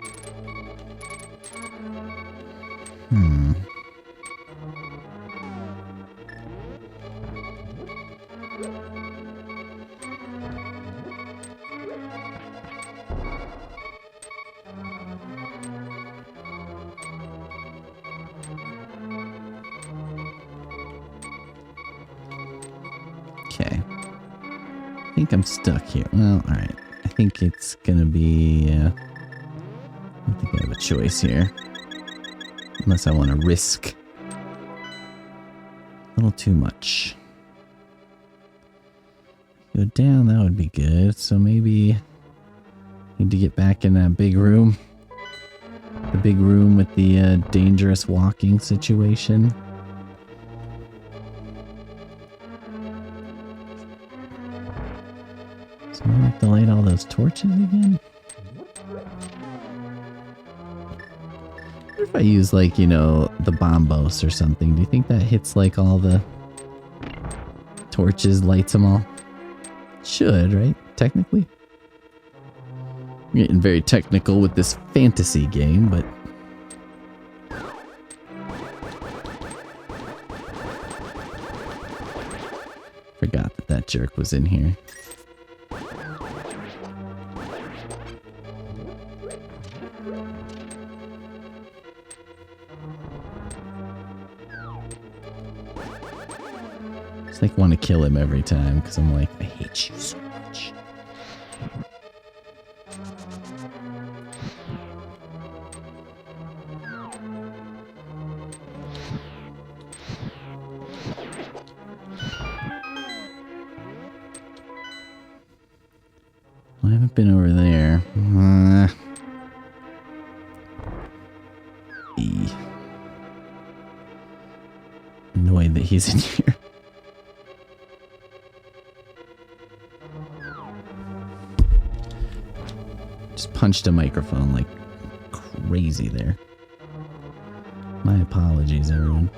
Okay. I think I'm stuck here. Well, alright. I think it's gonna be... I don't think I have a choice here. Unless I want to risk a little too much. Go down, that would be good. So maybe... need to get back in that big room. The big room with the dangerous walking situation. So I have to light all those torches again? What if I use, like, you know, the bombos or something? Do you think that hits, like, all the torches, lights them all? Should, right? Technically. I'm getting very technical with this fantasy game, but... Forgot that that jerk was in here. Just like want to kill him every time because I'm like, I hate you so much. I haven't been over there. Annoyed that he's in here. Just punched a microphone like crazy there. My apologies, everyone.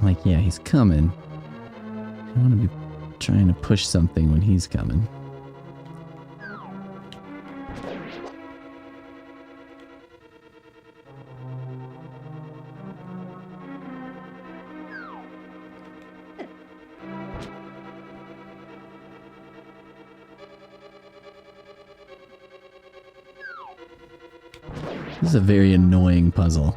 Like, yeah, he's coming. I don't want to be trying to push something when he's coming. This is a very annoying puzzle.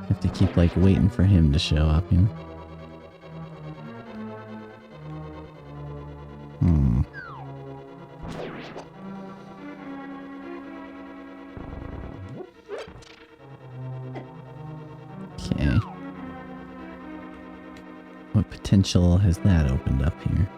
Have to keep like waiting for him to show up, you know? Okay. What potential has that opened up here?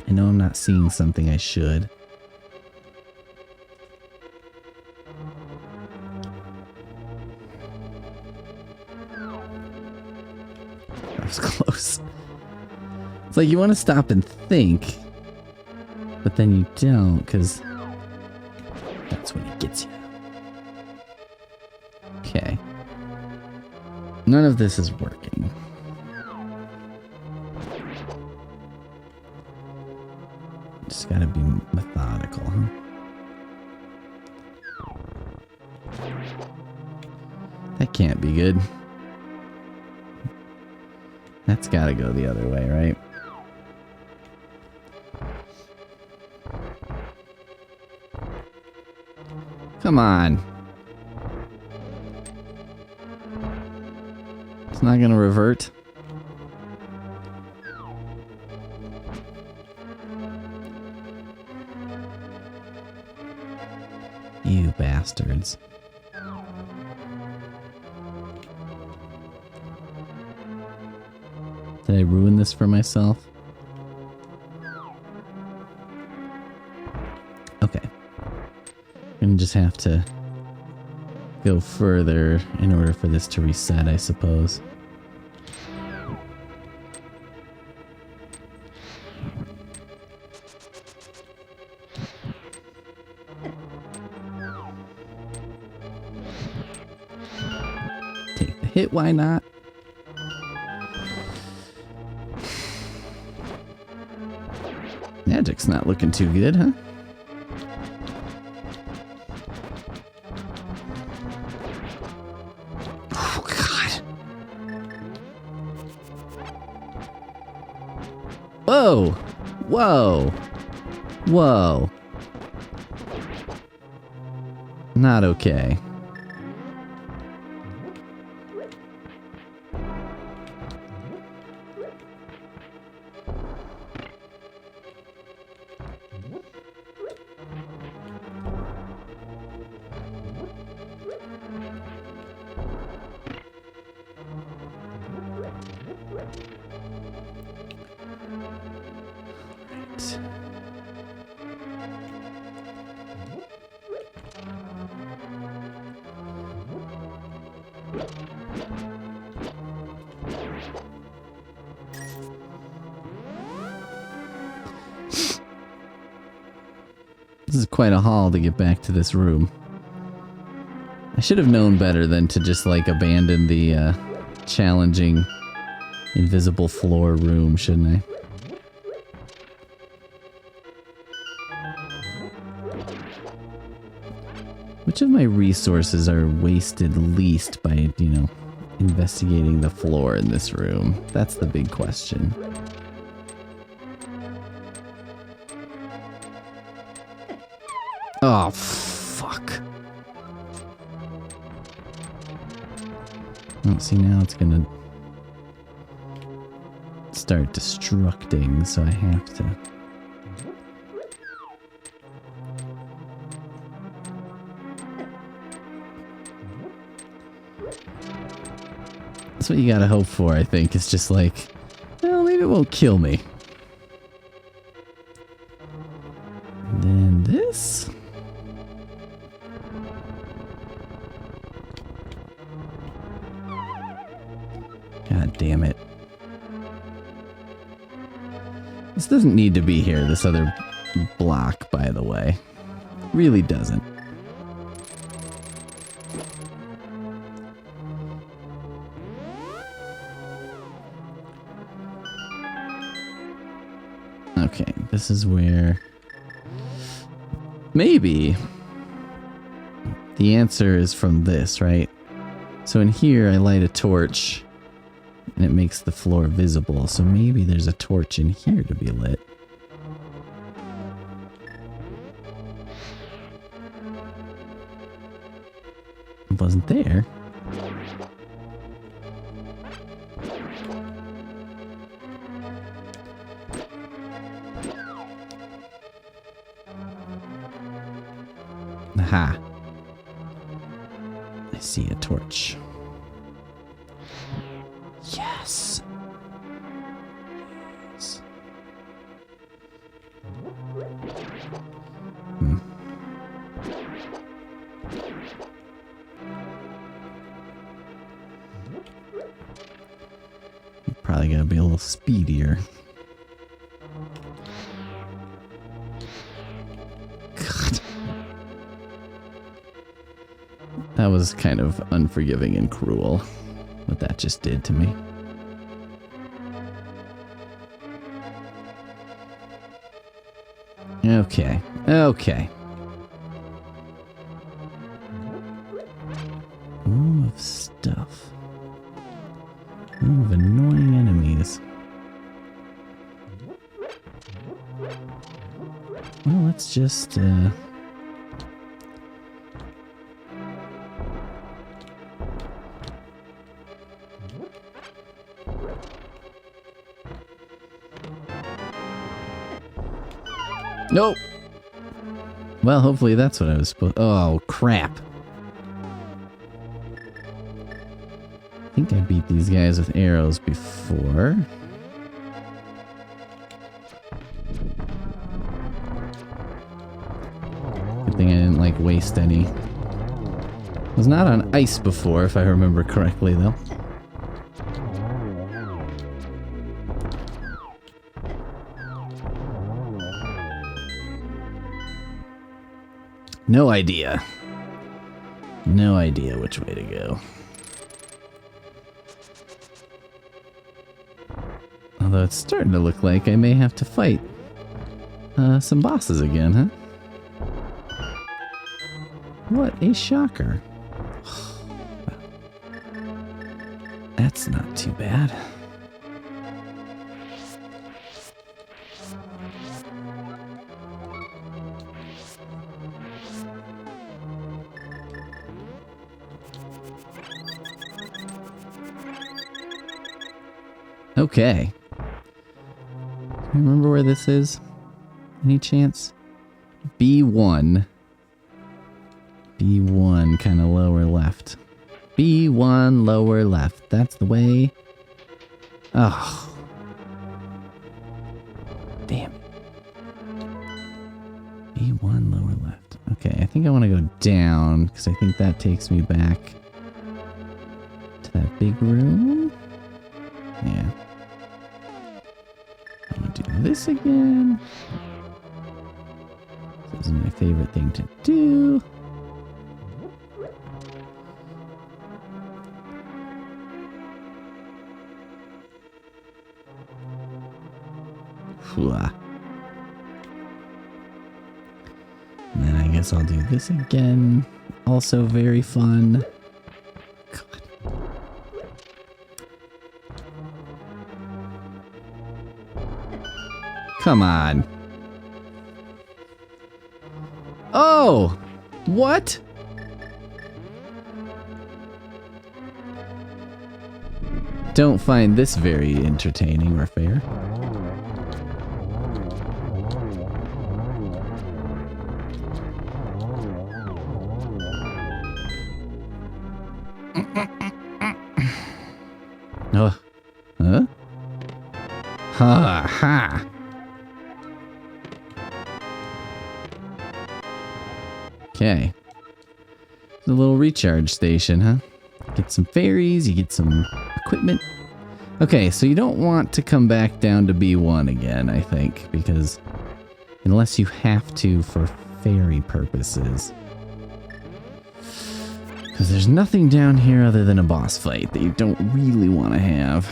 I know I'm not seeing something I should. That was close. It's like you want to stop and think, but then you don't, because that's when he gets you. Okay. None of this is working. Just gotta be methodical, huh? That can't be good. That's gotta go the other way, right? Come on. It's not gonna revert. You bastards. Did I ruin this for myself? Okay. I'm gonna just have to go further in order for this to reset, I suppose. Take hit, why not? Magic's not looking too good, huh? Oh, God. Whoa! Whoa! Whoa. Not okay. This is quite a haul to get back to this room. I should have known better than to just, like, abandon the, challenging invisible floor room, shouldn't I? Which of my resources are wasted least by, you know, investigating the floor in this room? That's the big question. Oh, fuck. Oh, see, now it's gonna start destructing, so I have to... That's what you gotta hope for, I think. It's just like, well, maybe it won't kill me. And then this... God damn it. This doesn't need to be here, this other block, by the way. Really doesn't. Okay, this is where... Maybe the answer is from this, right? So in here, I light a torch, and it makes the floor visible. So maybe there's a torch in here to be lit. It wasn't there. Aha. I see a torch. Yes. Yes. Probably gotta be a little speedier. God. That was kind of unforgiving and cruel, what that just did to me. Okay, okay. Room of stuff. Room of annoying enemies. Well, let's just, Nope. Well, hopefully that's what I was supposed... Oh, crap. I think I beat these guys with arrows before. Good thing I didn't, like, waste any. I was not on ice before, if I remember correctly, though. No idea. No idea which way to go. Although it's starting to look like I may have to fight some bosses again, huh? What a shocker. That's not too bad. Okay. Do you remember where this is? Any chance? B1. B1, kind of lower left. B1, lower left. That's the way. Oh. Damn it. B1, lower left. Okay, I think I want to go down, because I think that takes me back to that big room. Yeah. I'm gonna do this again. This is my favorite thing to do. And then I guess I'll do this again. Also very fun. God. Come on. Oh! What? Don't find this very entertaining or fair. Oh. Huh? Ha ha. Okay. The little recharge station, huh? Get some fairies, you get some equipment. Okay, so you don't want to come back down to B1 again, I think, because unless you have to for fairy purposes. Because there's nothing down here other than a boss fight that you don't really want to have.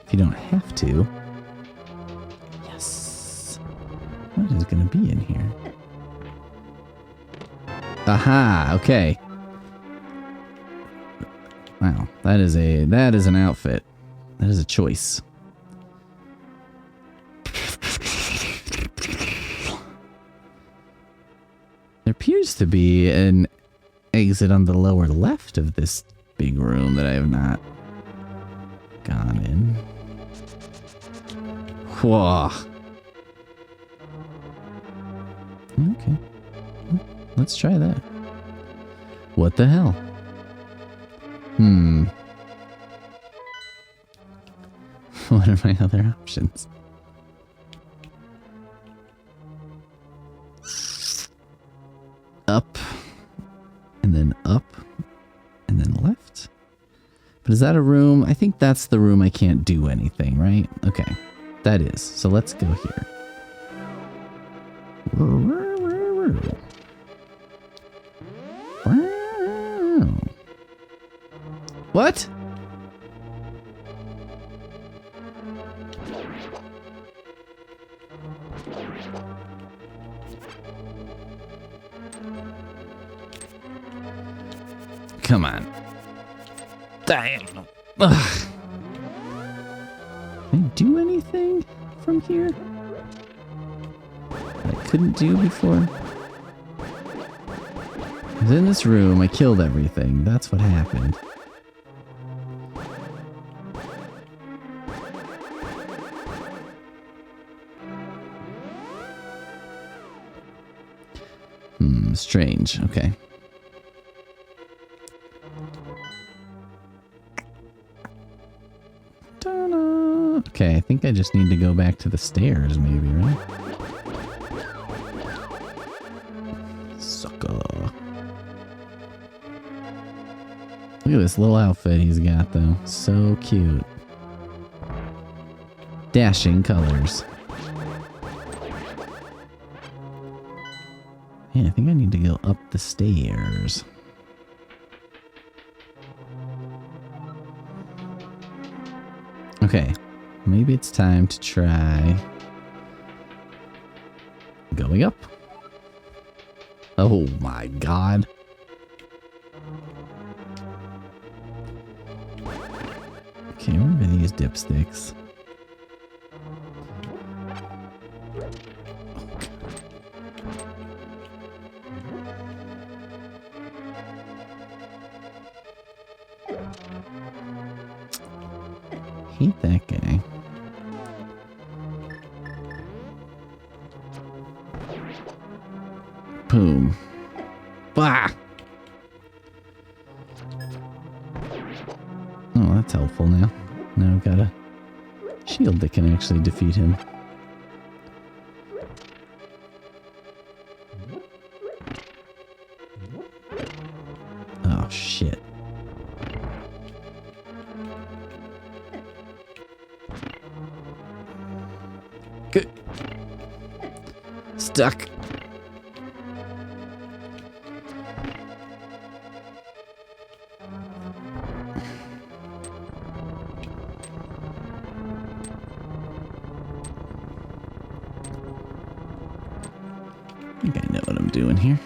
If you don't have to. Yes. What is going to be in here? Aha, okay. Wow, that is an outfit. That is a choice. There appears to be an exit on the lower left of this big room that I have not gone in. Whoa. Okay. Let's try that. What the hell? What are my other options? Up. And then up. And then left. But is that a room? I think that's the room I can't do anything, right? Okay. That is. So let's go here. What? Come on. Damn. Ugh. Can I do anything from here that I couldn't do before? I was in this room, I killed everything. That's what happened. Strange. Okay. Ta-da! Okay, I think I just need to go back to the stairs, maybe, right? Sucker. Look at this little outfit he's got, though. So cute. Dashing colors. Yeah, I think I need to go up the stairs. Okay. maybe it's time to try going up. Oh my god. Okay, remember these dipsticks. Hate that guy. Boom. Bah! Oh, that's helpful now. Now I've got a shield that can actually defeat him. Oh, shit. Good. Stuck. I think I know what I'm doing here.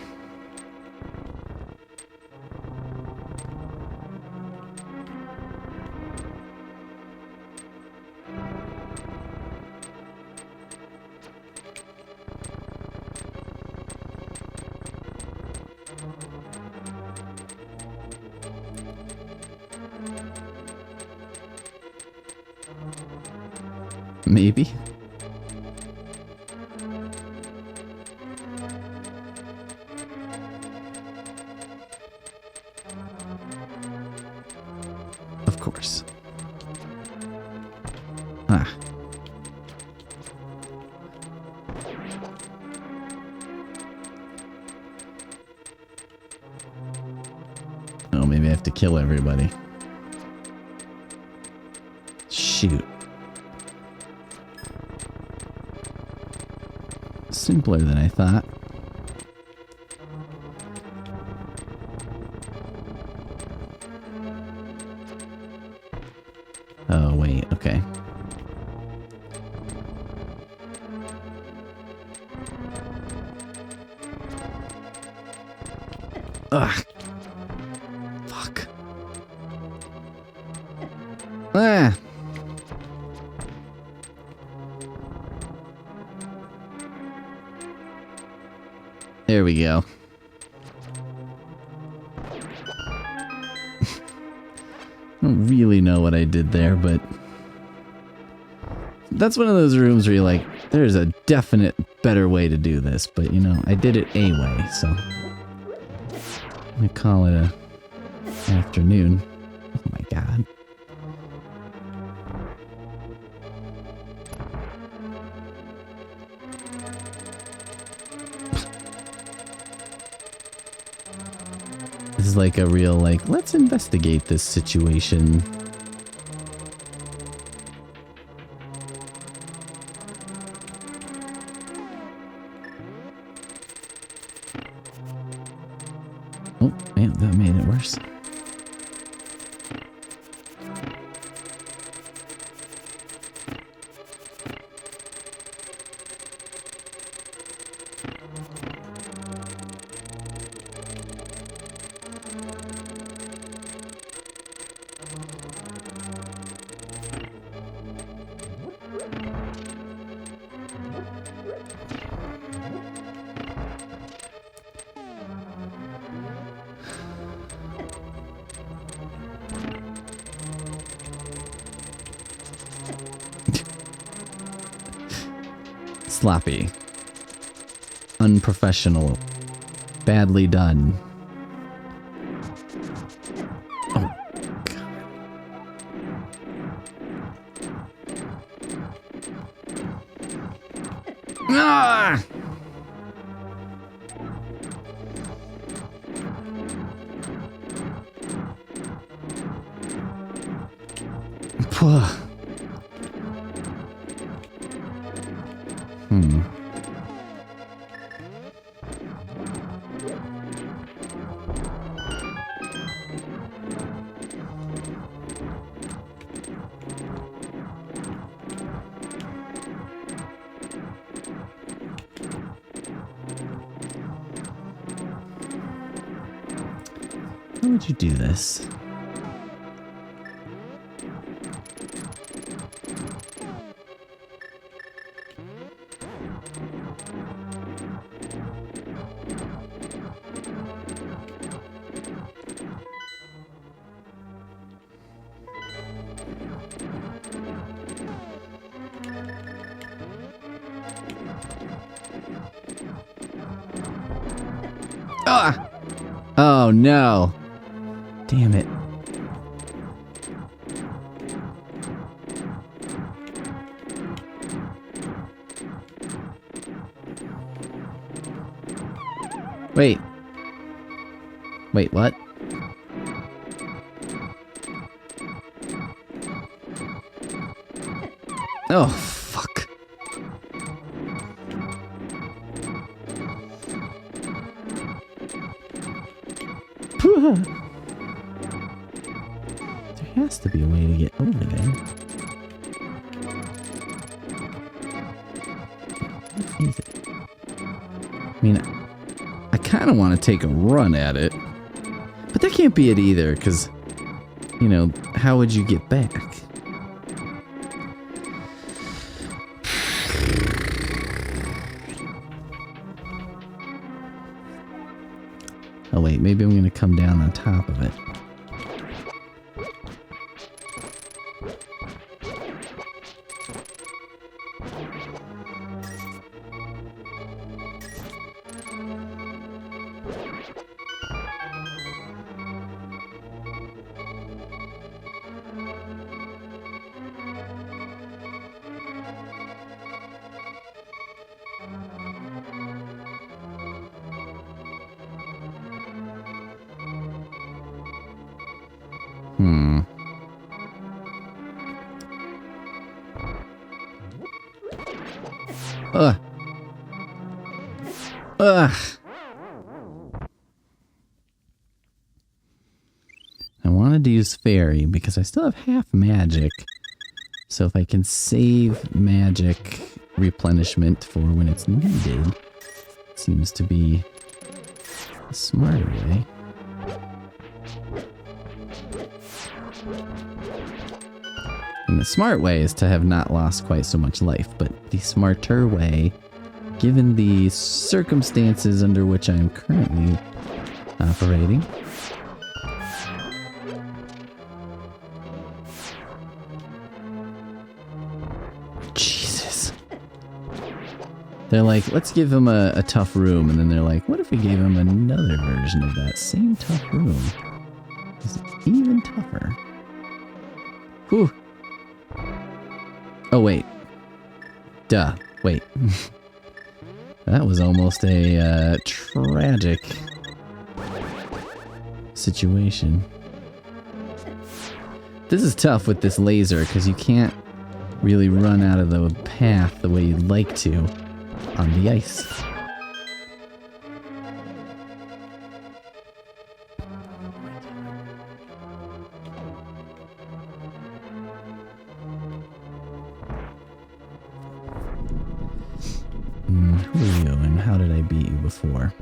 Maybe. Of course. Ah. Oh, maybe I have to kill everybody. Shoot. Simpler than I thought. Oh, wait, okay. Ugh. Fuck. Ah! There we go. I don't really know what I did there, but that's one of those rooms where you're like, there's a definite better way to do this, but you know, I did it a way, so I'm gonna call it a afternoon. Oh my god. This is like a real, like, let's investigate this situation. Oh, man, that made it worse. Sloppy. Unprofessional. Badly done. Oh, God. Ah! Puh. How would you do this? Ah! Oh no. Damn it. Wait. Wait, what? Oh, fuck. There has to be a way to get over there. What is it? I mean, I kind of want to take a run at it. But that can't be it either, because, you know, how would you get back? Oh wait, maybe I'm gonna come down on top of it. Ugh. Ugh. I wanted to use fairy because I still have half magic. So if I can save magic replenishment for when it's needed, it seems to be a smarter way. And the smart way is to have not lost quite so much life, but the smarter way, given the circumstances under which I am currently operating. Jesus. They're like, let's give him a tough room, and then they're like, what if we gave him another version of that same tough room? It's even tougher. Whew. Oh, wait. Duh. Wait. That was almost a tragic situation. This is tough with this laser because you can't really run out of the path the way you'd like to on the ice. Who are you and how did I beat you before?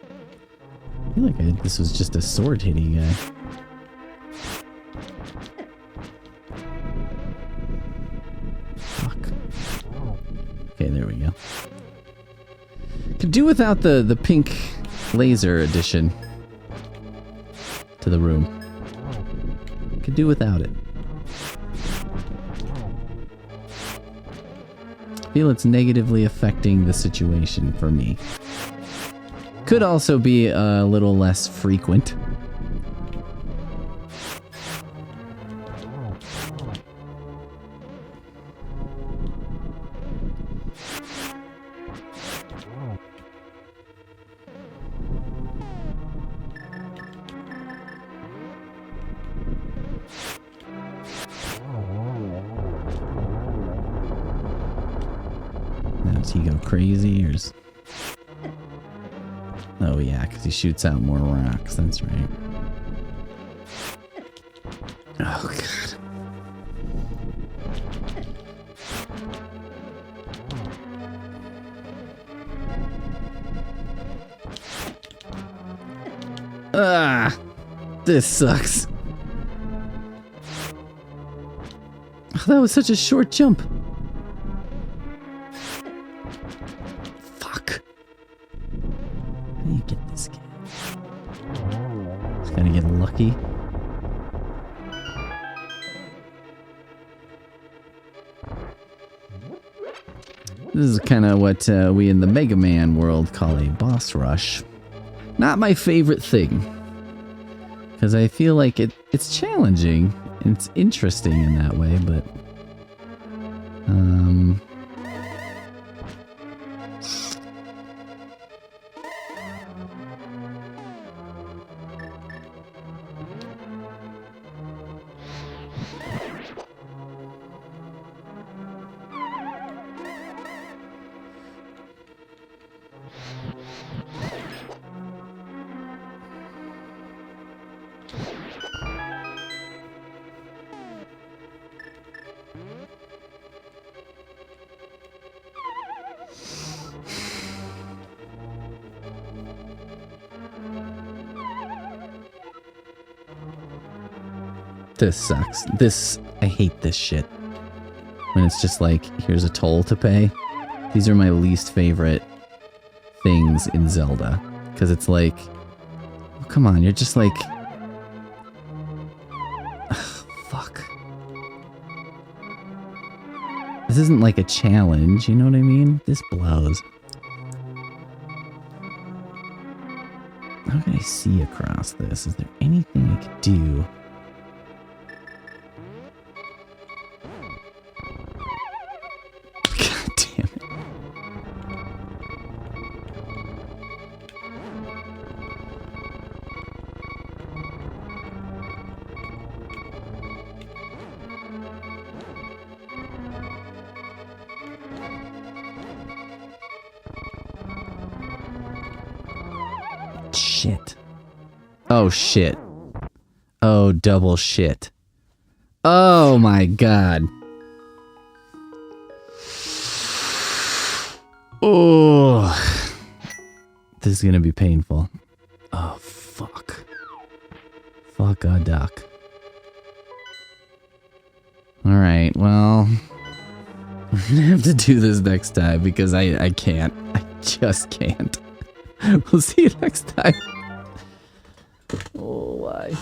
I feel like this was just a sword hitty guy. Fuck. Okay, there we go. Could do without the pink laser addition to the room. Could do without it. I feel it's negatively affecting the situation for me. Could also be a little less frequent. Does he go crazy or is... Oh yeah, because he shoots out more rocks, that's right. Oh god. Ah! This sucks. Oh, that was such a short jump. Fuck. How do you get this game? Just gotta get lucky. This is kind of what we in the Mega Man world call a boss rush. Not my favorite thing. Because I feel like it's challenging and it's interesting in that way, but... This sucks. I hate this shit. When it's just like, here's a toll to pay. These are my least favorite things in Zelda. Because it's like, oh, come on, you're just like... Ugh, fuck. This isn't like a challenge, you know what I mean? This blows. How can I see across this? Is there anything I could do? Shit. Oh, shit. Oh, double shit. Oh, my God. Oh. This is gonna be painful. Oh, fuck. Fuck a duck. Alright, well... I'm gonna have to do this next time because I can't. I just can't. We'll see you next time. Oh, why?